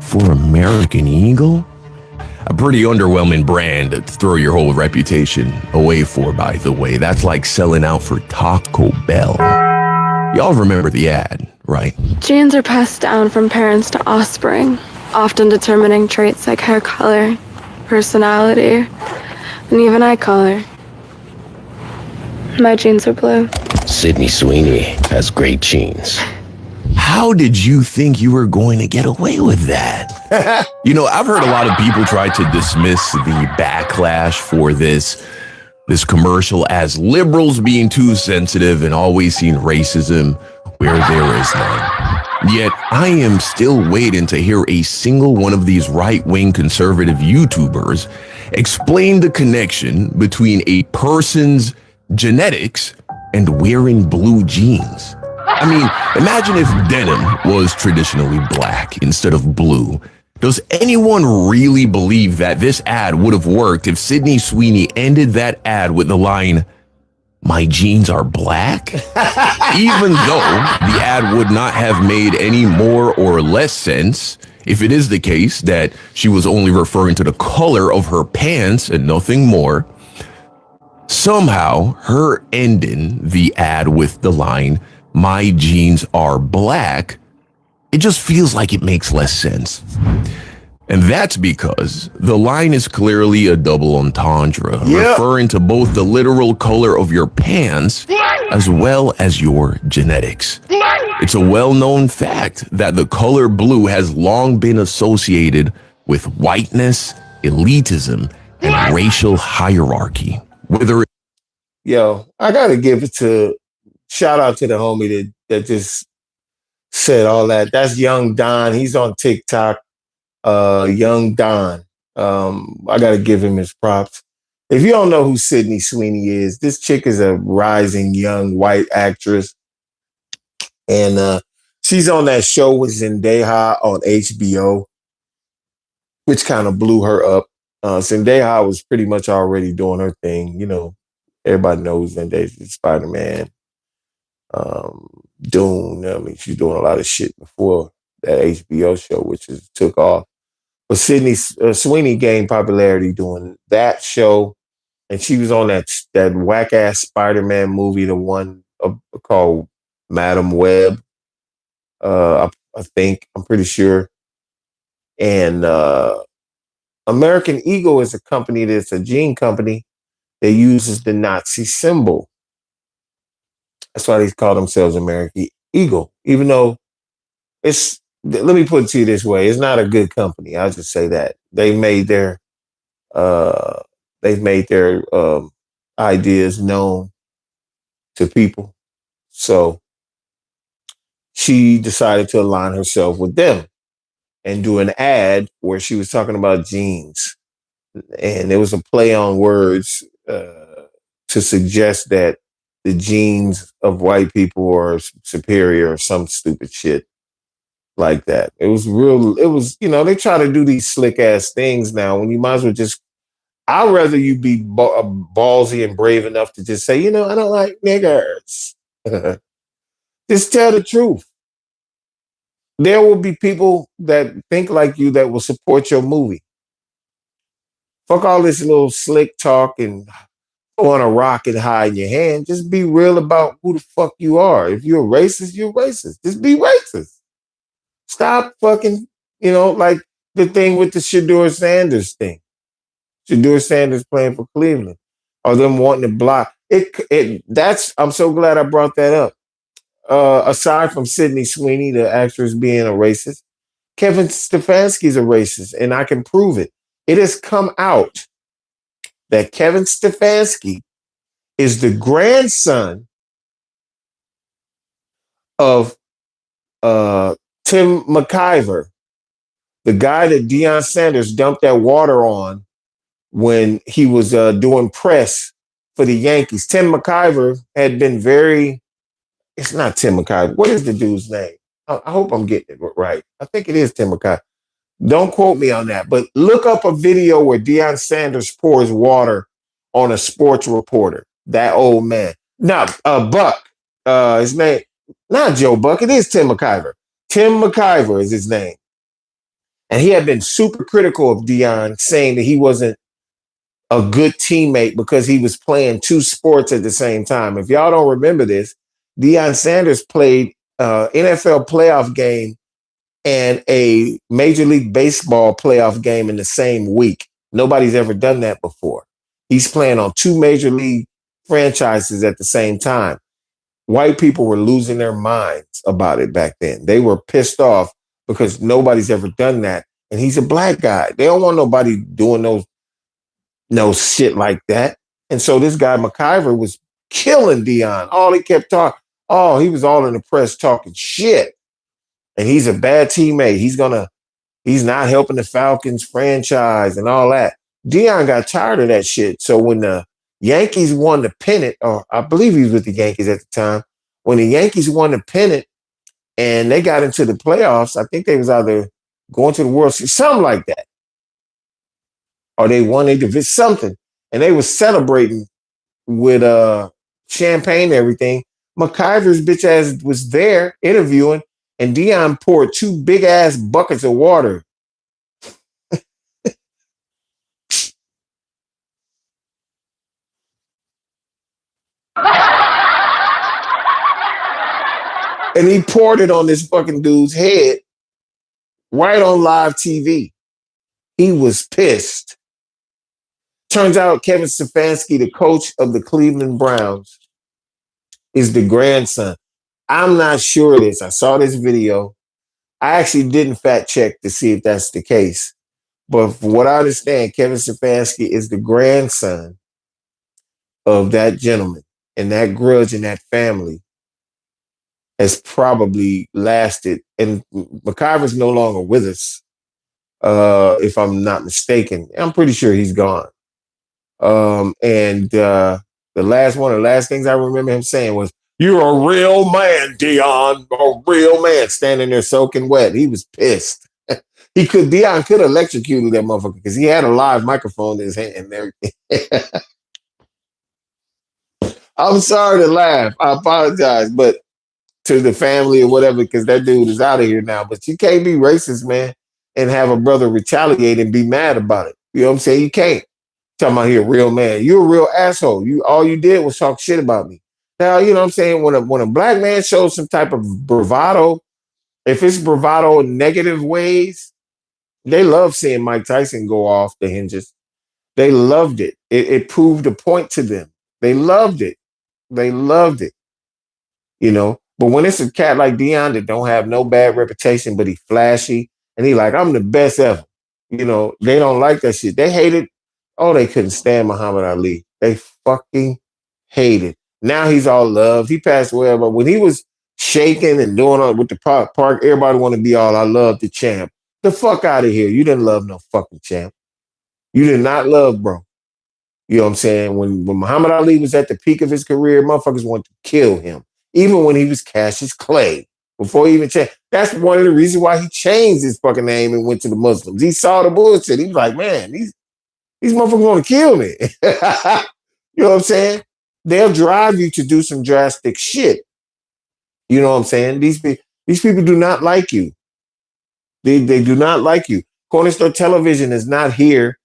for American Eagle? A pretty underwhelming brand to throw your whole reputation away for, by the way. That's like selling out for Taco Bell. Y'all remember the ad, right? Genes are passed down from parents to offspring. often determining traits like hair color, personality, and even eye color. My genes are blue. Sydney Sweeney has great genes. How did you think you were going to get away with that? I've heard a lot of people try to dismiss the backlash for this commercial as liberals being too sensitive and always seeing racism where there is none. Yet I am still waiting to hear a single one of these right-wing conservative YouTubers explain the connection between a person's genetics and wearing blue jeans. I mean, imagine if denim was traditionally black instead of blue. Does anyone really believe that this ad would have worked if Sydney Sweeney ended that ad with the line, "My jeans are black"? Even though the ad would not have made any more or less sense if it is the case that she was only referring to the color of her pants and nothing more. Somehow, her ending the ad with the line, "My jeans are black," it just feels like it makes less sense. And that's because the line is clearly a double entendre, referring to both the literal color of your pants as well as your genetics. It's a well-known fact that the color blue has long been associated with whiteness, elitism, and racial hierarchy. Yo, I gotta give it to shout out to the homie that just said all that. That's Young Don. He's on TikTok. Young Don. I gotta give him his props. If you don't know who Sydney Sweeney is, this chick is a rising young white actress. And she's on that show with Zendaya on HBO, which kind of blew her up. Zendaya was pretty much already doing her thing. Everybody knows Zendaya's Spider-Man. Dune. I mean, she's doing a lot of shit before that HBO show, which took off. But Sydney Sweeney gained popularity doing that show, and she was on that whack ass Spider-Man movie, the one called Madam Web. I think I'm pretty sure. And American Eagle is a company that's a jean company that uses the Nazi symbol. That's why they call themselves American Eagle, even though let me put it to you this way. It's not a good company. I'll just say that. They've made their ideas known to people. So she decided to align herself with them and do an ad where she was talking about jeans. And there was a play on words to suggest that the genes of white people are superior or some stupid shit like that. It was, they try to do these slick ass things now when you might as well I'd rather you be ballsy and brave enough to just say, I don't like niggers. Just tell the truth. There will be people that think like you that will support your movie. Fuck all this little slick talk and go on a rock and hide in your hand. Just be real about who the fuck you are. If you're a racist, you're racist. Just be racist. Stop fucking, like the thing with the Shedeur Sanders thing. Shedeur Sanders playing for Cleveland. Or them wanting to block. I'm so glad I brought that up. Aside from Sydney Sweeney, the actress being a racist, Kevin Stefanski's a racist, and I can prove it. It has come out that Kevin Stefanski is the grandson of Tim McIver, the guy that Deion Sanders dumped that water on when he was doing press for the Yankees. Tim McIver had been it's not Tim McIver. What is the dude's name? I hope I'm getting it right. I think it is Tim McIver. Don't quote me on that, but look up a video where Deion Sanders pours water on a sports reporter. That old man. No, Buck. His name, not Joe Buck. It is Tim McIver. Tim McIver is his name. And he had been super critical of Deion, saying that he wasn't a good teammate because he was playing two sports at the same time. If y'all don't remember this, Deion Sanders played NFL playoff game and a Major League Baseball playoff game in the same week. Nobody's ever done that before. He's playing on two Major League franchises at the same time. White people were losing their minds about it back then. They were pissed off because nobody's ever done that. And he's a black guy. They don't want nobody doing no shit like that. And so this guy McIver was killing Dion. All he kept talking, he was all in the press talking shit. And he's a bad teammate. He's not helping the Falcons franchise and all that. Dion got tired of that shit. So when the Yankees won the pennant, or I believe he was with the Yankees at the time, when the Yankees won the pennant and they got into the playoffs, I think they was either going to the World Series, something like that. Or they won a division, something. And they was celebrating with champagne and everything. McIver's bitch ass was there interviewing, and Dion poured two big ass buckets of water. And he poured it on this fucking dude's head right on live TV. He was pissed. Turns out Kevin Stefanski, the coach of the Cleveland Browns, is the grandson. I'm not sure of this. I saw this video. I actually didn't fact check to see if that's the case. But from what I understand, Kevin Stefanski is the grandson of that gentleman. And that grudge in that family has probably lasted. And McIver's no longer with us, if I'm not mistaken. I'm pretty sure he's gone. The last things I remember him saying was, "You're a real man, Dion, a real man," standing there soaking wet. He was pissed. Dion could have electrocuted that motherfucker because he had a live microphone in his hand and everything. I'm sorry to laugh. I apologize, but to the family or whatever, because that dude is out of here now. But you can't be racist, man, and have a brother retaliate and be mad about it. You know what I'm saying? You can't. Talking about here, real man. You're a real asshole. All you did was talk shit about me. Now, you know what I'm saying? When a black man shows some type of bravado, if it's bravado in negative ways, they love seeing Mike Tyson go off the hinges. They loved it. It proved a point to them. They loved it. They loved it. You know, but when it's a cat like Dion that don't have no bad reputation, but he flashy and he like, I'm the best ever. You know, they don't like that shit. They hate it. Oh, they couldn't stand Muhammad Ali. They fucking hate it. Now he's all loved. He passed away, but when he was shaking and doing all with the park, everybody want to be all, I love the champ. The fuck out of here. You didn't love no fucking champ. You did not love, bro. You know what I'm saying? When Muhammad Ali was at the peak of his career, motherfuckers wanted to kill him. Even when he was Cassius Clay. Before he even changed. That's one of the reasons why he changed his fucking name and went to the Muslims. He saw the bullshit. He was like, man, these motherfuckers want to kill me. You know what I'm saying? They'll drive you to do some drastic shit. You know what I'm saying? These people do not like you. They do not like you. Corner Store Television is not here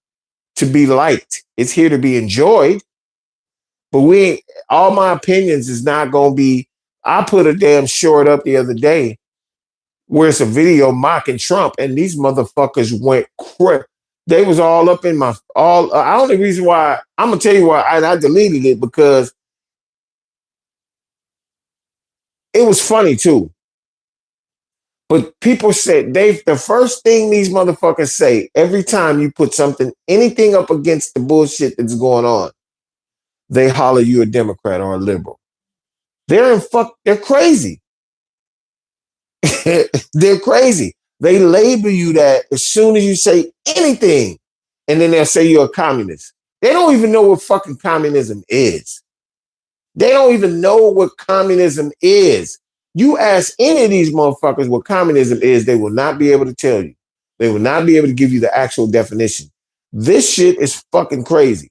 to be liked. It's here to be enjoyed. But all my opinions is not going to be, I put a damn short up the other day where it's a video mocking Trump and these motherfuckers went crazy. They was all up in my, only reason why, I'm going to tell you why I deleted it because it was funny too. But people said the first thing these motherfuckers say every time you put anything up against the bullshit that's going on, they holler you a Democrat or a liberal. They're crazy. They're crazy. They label you that as soon as you say anything, and then they'll say you're a communist. They don't even know what fucking communism is. They don't even know what communism is. You ask any of these motherfuckers what communism is, they will not be able to tell you. They will not be able to give you the actual definition. This shit is fucking crazy.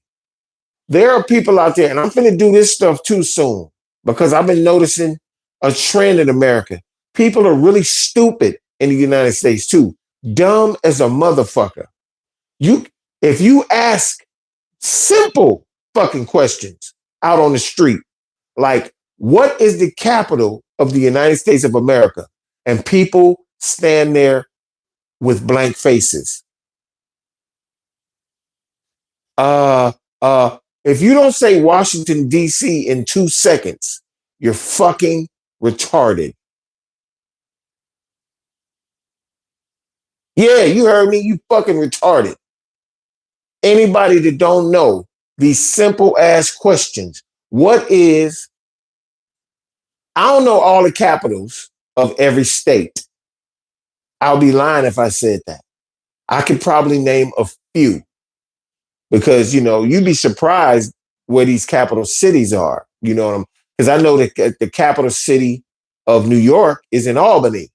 There are people out there, and I'm finna do this stuff too soon because I've been noticing a trend in America. People are really stupid in the United States too. Dumb as a motherfucker. If you ask simple fucking questions out on the street, like, what is the capital of the United States of America? And people stand there with blank faces. Uh, if you don't say Washington, D.C. in 2 seconds, you're fucking retarded. Yeah, you heard me. You fucking retarded. Anybody that don't know these simple ass questions. What is, I don't know all the capitals of every state. I'll be lying if I said that. I could probably name a few because, you'd be surprised where these capital cities are. You know what I'm, because I know that the capital city of New York is in Albany.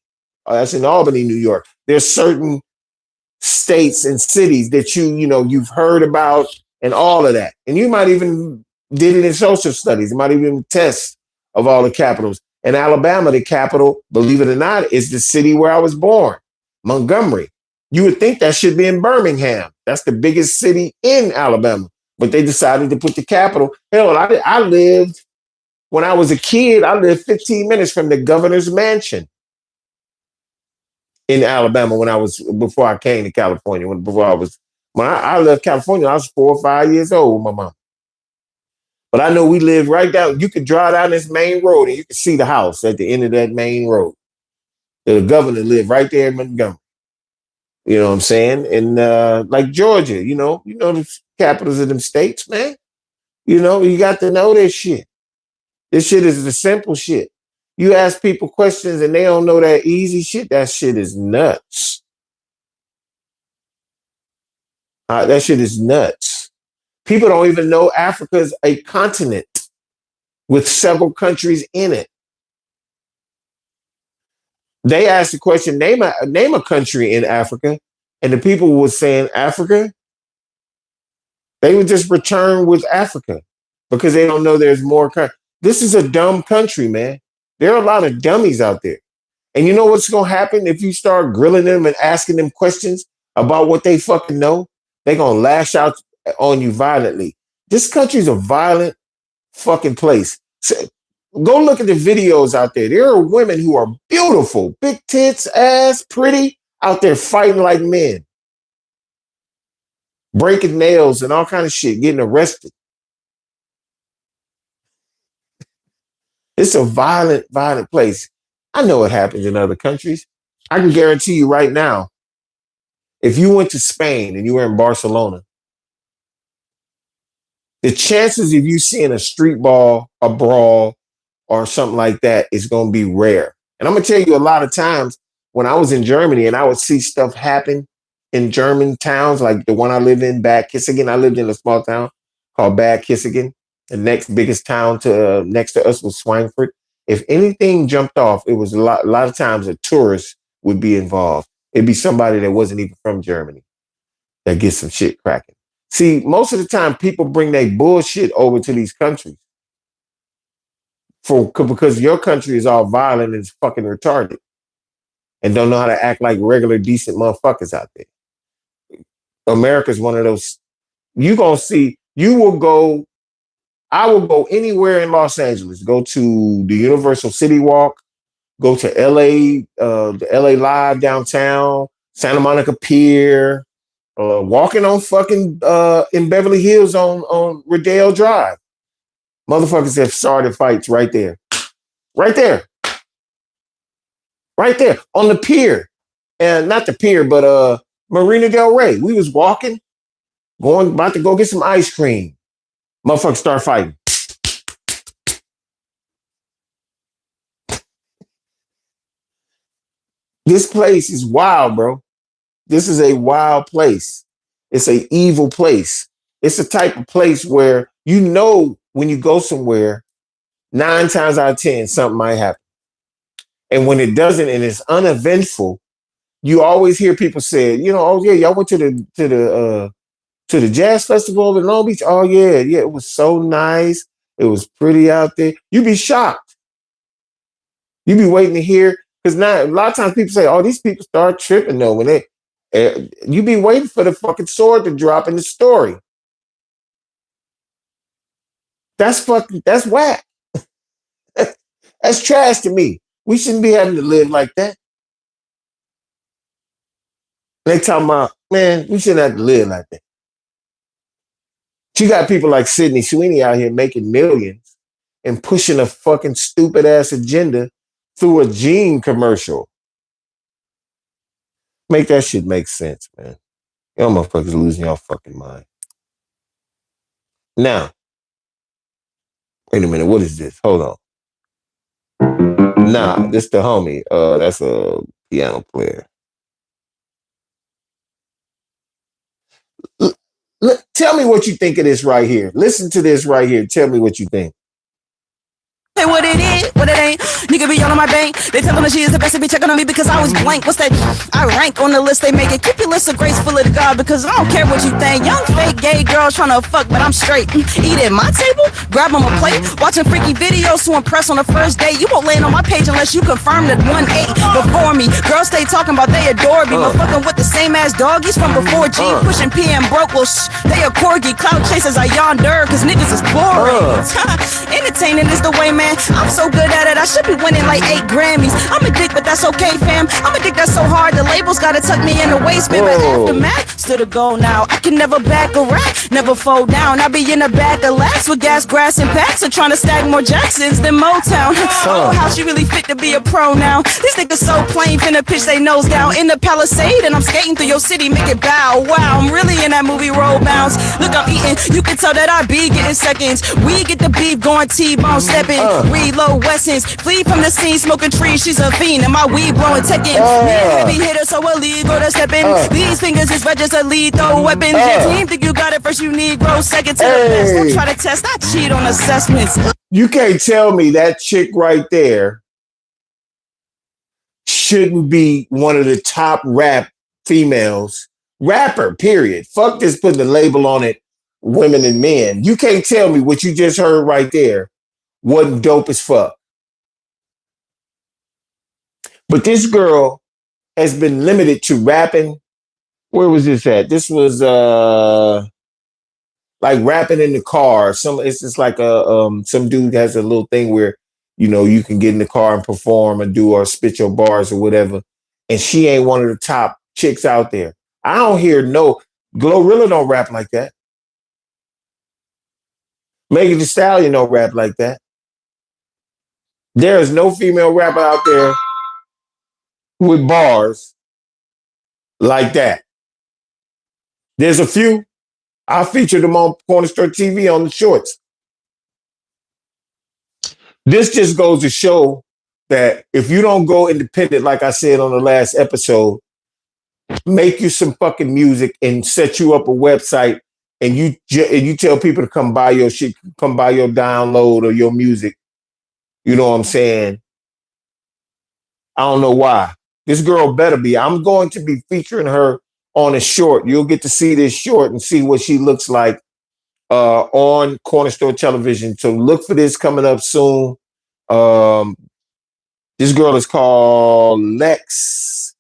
That's in Albany, New York. There's certain states and cities that you've heard about and all of that. And you might even did it in social studies. You might even test of all the capitals. In Alabama, the capital, believe it or not, is the city where I was born, Montgomery. You would think that should be in Birmingham. That's the biggest city in Alabama. But they decided to put the capital. Hell, I lived, when I was a kid, I lived 15 minutes from the governor's mansion in Alabama before I came to California. When I left California, I was 4 or 5 years old with my mom. But I know we lived right down, you could drive down this main road and you could see the house at the end of that main road. The governor lived right there in Montgomery. You know what I'm saying? And like Georgia, the capitals of them states, man. You got to know this shit. This shit is the simple shit. You ask people questions and they don't know that easy shit. That shit is nuts. That shit is nuts. People don't even know Africa is a continent with several countries in it. They asked the question, name a country in Africa, and the people were saying Africa. They would just return with Africa because they don't know there's more. This is a dumb country, man. There are a lot of dummies out there. And you know what's going to happen if you start grilling them and asking them questions about what they fucking know? They're going to lash out on you violently. This country's a violent fucking place. So, go look at the videos out there. There are women who are beautiful, big tits, ass, pretty, out there fighting like men, breaking nails and all kind of shit, getting arrested. It's a violent, violent place. I know it happens in other countries. I can guarantee you right now, if you went to Spain and you were in Barcelona, the chances of you seeing a street ball, a brawl, or something like that is going to be rare. And I'm going to tell you, a lot of times when I was in Germany and I would see stuff happen in German towns, like the one I lived in, Bad Kissingen. I lived in a small town called Bad Kissingen. The next biggest town next to us was Schweinfurt. If anything jumped off, it was a lot of times a tourist would be involved. It'd be somebody that wasn't even from Germany that gets some shit cracking. See, most of the time people bring their bullshit over to these countries because your country is all violent and it's fucking retarded and don't know how to act like regular, decent motherfuckers out there. America's one of those. I will go anywhere in Los Angeles, go to the Universal City Walk, go to LA, the LA Live downtown, Santa Monica Pier, walking on fucking in Beverly Hills on Rodeo Drive. Motherfuckers have started fights right there. Right there. Right there. On the pier. And not the pier, but Marina Del Rey. We was walking, about to go get some ice cream. Motherfuckers start fighting. This place is wild, bro. This is a wild place. It's an evil place. It's the type of place where when you go somewhere, 9 times out of 10, something might happen. And when it doesn't and it's uneventful, you always hear people say, oh yeah, y'all went to the jazz festival in Long Beach. Oh yeah, it was so nice. It was pretty out there. You'd be shocked. You'd be waiting to hear, because now a lot of times people say, oh, these people start tripping though when you be waiting for the fucking sword to drop in the story. That's whack. That's trash to me. We shouldn't be having to live like that. They talking about, man, we shouldn't have to live like that. You got people like Sydney Sweeney out here making millions and pushing a fucking stupid ass agenda through a Gene commercial. Make that shit make sense, man. Y'all motherfuckers losing y'all fucking mind. Now, wait a minute, what is this? Hold on. Nah, this the homie. That's a piano player. Tell me what you think of this right here. Listen to this right here. Tell me what you think. Say what it is, what it ain't. Nigga be all on my bank. They tell them that she is the best to be checking on me because I was blank. What's that? I rank on the list they make it. Keep your list of grace full of the God because I don't care what you think. Young fake gay girls trying to fuck, but I'm straight. Eat at my table, grab on my plate, watching freaky videos to impress on the first date. You won't land on my page unless you confirm that 1-8 before me. Girls stay talking about they adore me, but fucking with the same ass doggies from before G. Pushing PM broke, well they a corgi. Cloud chasers I yonder cause niggas is boring. Entertaining is the way, man. I'm so good at it, I should be winning like 8 Grammys. I'm a dick, but that's okay, fam. I'm a dick that's so hard, the labels gotta tuck me in the waistband. But aftermath, stood a goal now. I can never back a rack, never fall down. I be in the back of laps with gas, grass, and packs, and trying to stack more Jacksons than Motown. Oh, how she really fit to be a pro now. These niggas so plain, finna pitch they nose down in the Palisade, and I'm skating through your city, make it bow. Wow, I'm really in that movie roll bounce. Look, I'm eating, you can tell that I be getting seconds. We get the beef going T-bone stepping. Reload Wessons, flee from the scene, smoking trees. She's a fiend, and my weed blowing Tekken. Heavy hitter, so illegal to step in. These fingers is registered lethal weapons. Your team think you got it first, you need grow second to the best. Don't try to test, I cheat on assessments. You can't tell me that chick right there shouldn't be one of the top rap females. Rapper, period. Fuck this putting the label on it, women and men. You can't tell me what you just heard right there wasn't dope as fuck. But this girl has been limited to rapping. Where was this at? This was like rapping in the car. It's just like some dude has a little thing where you can get in the car and perform and do or spit your bars or whatever. And she ain't one of the top chicks out there. I don't hear no Glorilla don't rap like that. Megan Thee Stallion don't rap like that. There is no female rapper out there with bars like that. There's a few. I featured them on Corner Store TV on the shorts. This just goes to show that if you don't go independent, like I said on the last episode, make you some fucking music and set you up a website and you tell people to come buy your shit, come buy your download or your music. You know what I'm saying? I don't know why. This girl better be. I'm going to be featuring her on a short. You'll get to see this short and see what she looks like on Corner Store Television. So look for this coming up soon. This girl is called Lex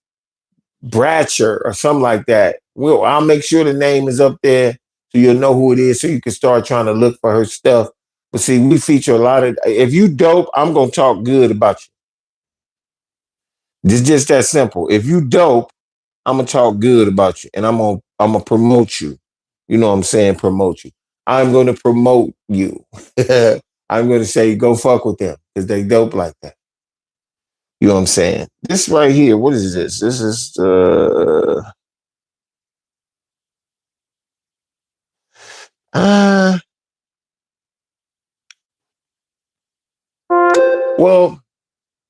Bratcher or something like that. I'll make sure the name is up there so you'll know who it is so you can start trying to look for her stuff. But see, we feature a lot of, if you dope, I'm going to talk good about you. It's just that simple. If you dope, I'm going to talk good about you and I'm going to promote you. You know what I'm saying? Promote you. I'm going to promote you. I'm going to say, go fuck with them because they dope like that. You know what I'm saying? This right here, what is this? This is well,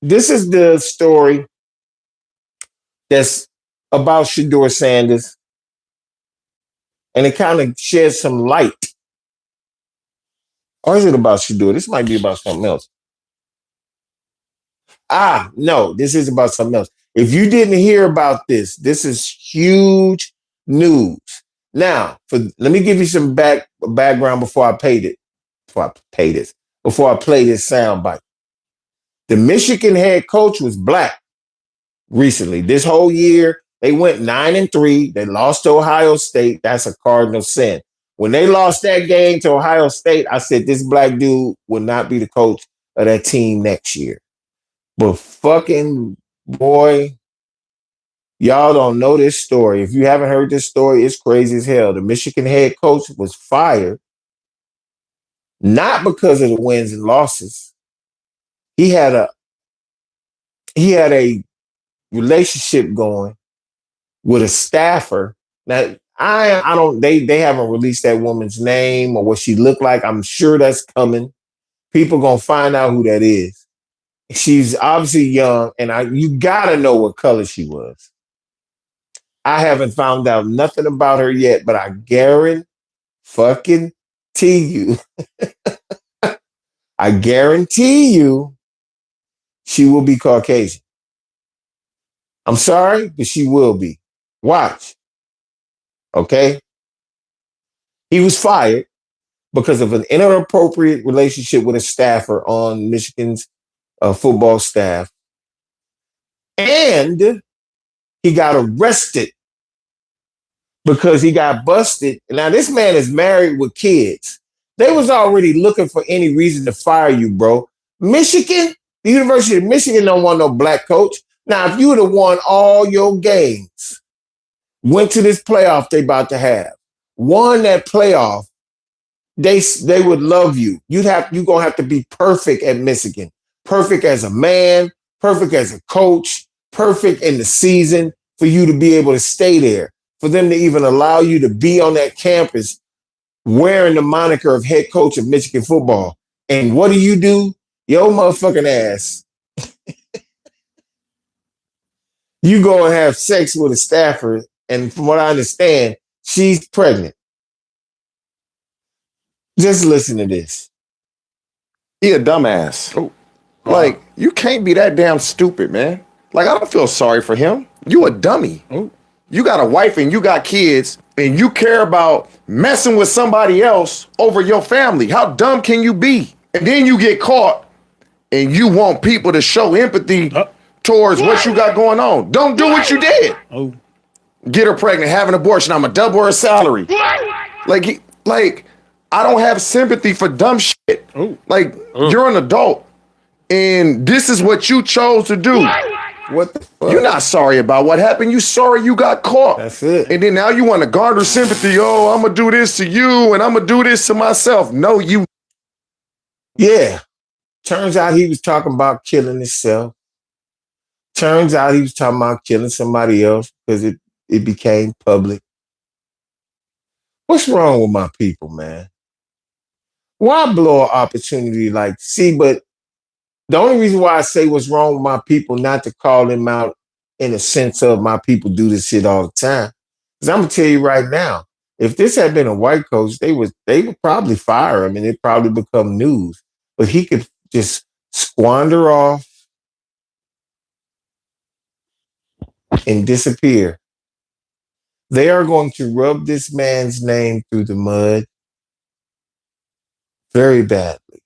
this is the story that's about Shador Sanders. And it kind of sheds some light. Or is it about Shador? This might be about something else. No, this is about something else. If you didn't hear about this, this is huge news. Now, let me give you some background before I play this. Before I play this soundbite. The Michigan head coach was black recently. This whole year, they went 9-3. They lost to Ohio State. That's a cardinal sin. When they lost that game to Ohio State, I said this black dude will not be the coach of that team next year. But fucking boy, Y'all don't know this story. If you haven't heard this story, it's crazy as hell. The Michigan head coach was fired not because of the wins and losses. He had a relationship going with a staffer. Now I don't they haven't released that woman's name or what she looked like. I'm sure that's coming. People gonna find out who that is. She's obviously young, and you gotta know what color she was. I haven't found out nothing about her yet, but I guarantee fucking you, I guarantee you, she will be Caucasian. I'm sorry, but she will be. Watch. Okay? He was fired because of an inappropriate relationship with a staffer on Michigan's football staff. And he got arrested because he got busted. Now, this man is married with kids. They was already looking for any reason to fire you, bro. Michigan, the University of Michigan don't want no black coach. Now, if you would have won all your games, went to this playoff they about to have, won that playoff, they would love you. You're gonna have to be perfect at Michigan, perfect as a man, perfect as a coach, perfect in the season for you to be able to stay there, for them to even allow you to be on that campus wearing the moniker of head coach of Michigan football. And what do? Your motherfucking ass. You go and have sex with a staffer, and from what I understand, she's pregnant. Just listen to this. He a dumbass. Oh, Like, you can't be that damn stupid, man. Like, I don't feel sorry for him. You a dummy. oh. You got a wife and you got kids, and you care about messing with somebody else over your family. How dumb can you be? And then you get caught, and you want people to show empathy towards what you got going on. Don't do what you did. Oh. Get her pregnant, have an abortion. I'm gonna double her salary. Like, I don't have sympathy for dumb shit. Oh. Like, you're an adult, and this is what you chose to do. What the fuck? You're not sorry about what happened. You sorry you got caught. That's it. And then now you want to garner sympathy. Oh, I'm gonna do this to you, and I'm gonna do this to myself. No, you. Yeah. Turns out he was talking about killing himself. Turns out he was talking about killing somebody else because it became public. What's wrong with my people, man? Why blow an opportunity like, but the only reason why I say what's wrong with my people, not to call them out in a sense of my people do this shit all the time. Because I'm gonna tell you right now, if this had been a white coach, they would probably fire him and it probably become news. But he could just squander off and disappear. They are going to rub this man's name through the mud very badly.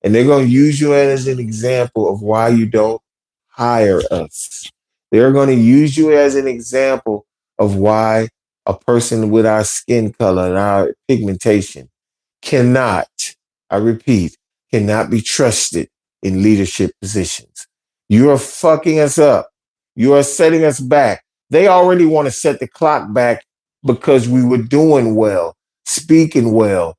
And they're going to use you as an example of why you don't hire us. They're going to use you as an example of why a person with our skin color and our pigmentation cannot, I repeat, cannot be trusted in leadership positions. You are fucking us up. You are setting us back. They already want to set the clock back because we were doing well, speaking well,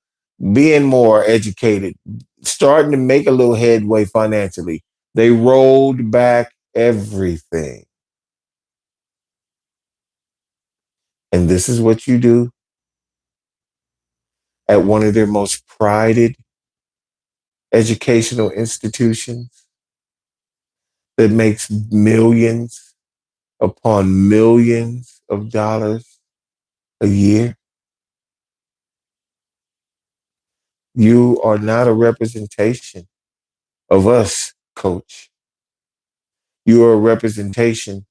being more educated, starting to make a little headway financially. They rolled back everything. And this is what you do at one of their most prided educational institutions that makes millions upon millions of dollars a year. You are not a representation of us, coach. You are a representation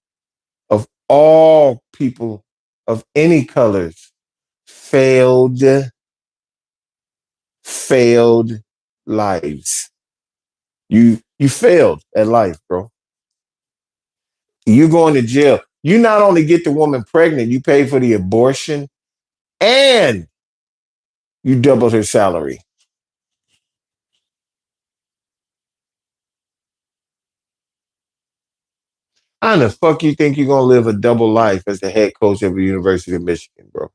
of all people of any colors failed lives. You failed at life, bro. You're going to jail. You not only get the woman pregnant, you pay for the abortion and you doubled her salary. How in the fuck you think you're gonna live a double life as the head coach of the University of Michigan, bro?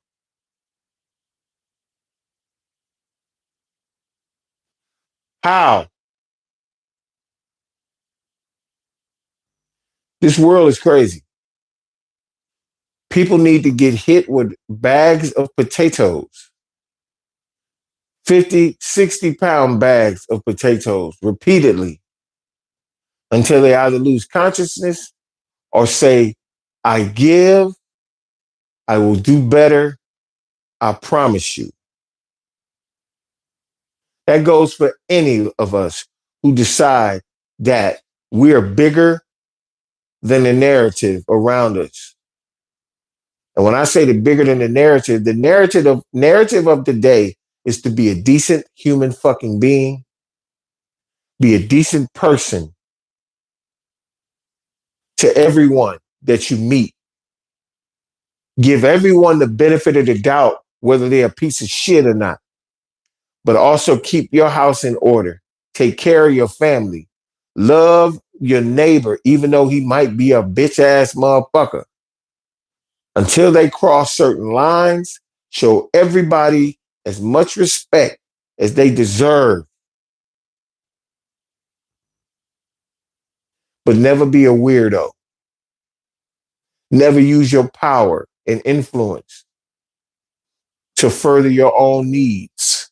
How? This world is crazy. People need to get hit with bags of potatoes, 50, 60-pound bags of potatoes repeatedly until they either lose consciousness or say, I give, I will do better, I promise you. That goes for any of us who decide that we are bigger than the narrative around us. And when I say the bigger than the narrative of the day is to be a decent human fucking being, be a decent person to everyone that you meet. Give everyone the benefit of the doubt, whether they're a piece of shit or not. But also keep your house in order. Take care of your family. Love your neighbor, even though he might be a bitch ass motherfucker. Until they cross certain lines, show everybody as much respect as they deserve. But never be a weirdo. Never use your power and influence to further your own needs.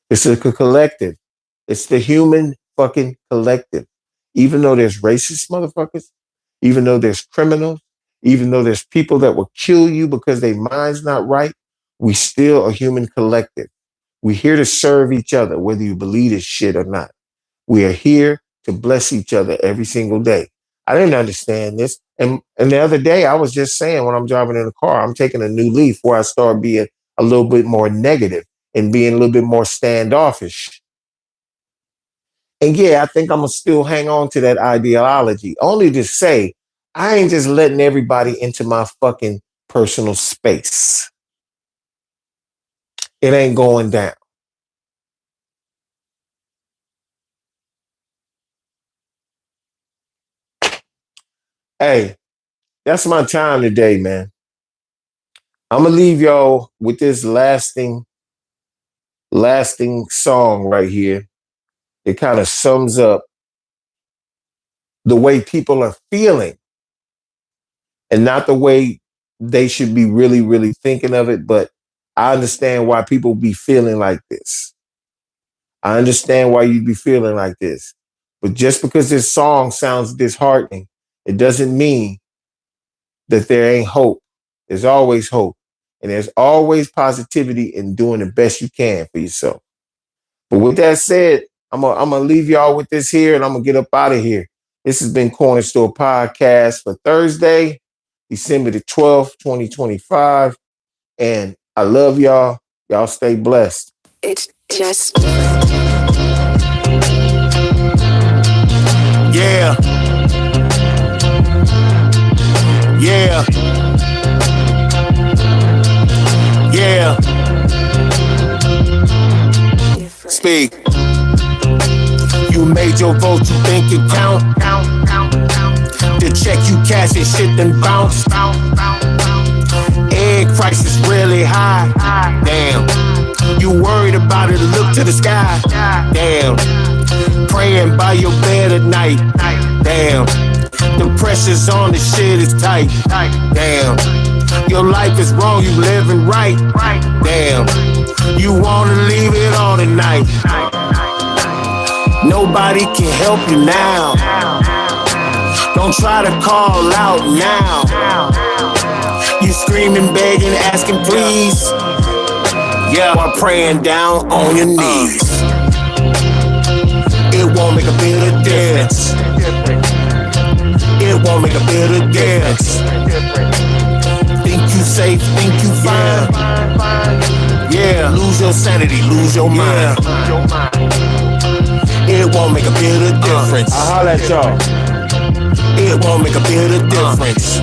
It's a collective. It's the human fucking collective. Even though there's racist motherfuckers, even though there's criminals, even though there's people that will kill you because their mind's not right, we still a human collective. We're here to serve each other, whether you believe this shit or not. We are here to bless each other every single day. I didn't understand this. And the other day, I was just saying when I'm driving in the car, I'm taking a new leaf where I start being a little bit more negative and being a little bit more standoffish. And yeah, I think I'm going to still hang on to that ideology, only to say I ain't just letting everybody into my fucking personal space. It ain't going down. Hey, that's my time today, man. I'm going to leave y'all with this lasting song right here. It kind of sums up the way people are feeling and not the way they should be really, really thinking of it. But I understand why people be feeling like this. I understand why you'd be feeling like this. But just because this song sounds disheartening, it doesn't mean that there ain't hope. There's always hope. And there's always positivity in doing the best you can for yourself. But with that said, I'm gonna leave y'all with this here and I'm gonna get up out of here. This has been Corner Store Podcast for Thursday, December the 12th, 2025. And I love y'all. Y'all stay blessed. It's just Yeah. Yeah. Yeah. Speak. You made your vote, you think it count? The check you cash and shit then bounce. Egg prices really high. Damn. You worried about it, look to the sky. Damn. Praying by your bed at night. Damn. The pressure's on, the shit is tight. Damn. Your life is wrong, you living right. Damn. You wanna leave it all tonight. Nobody can help you now. Don't try to call out now. You screaming, begging, asking please. Yeah, while praying down on your knees. It won't make a bit of difference. It won't make a bit of difference. Think you safe, think you fine. Yeah, lose your sanity, lose your mind. It won't make a bit of difference. I'll holler at y'all. It won't make a bit of difference.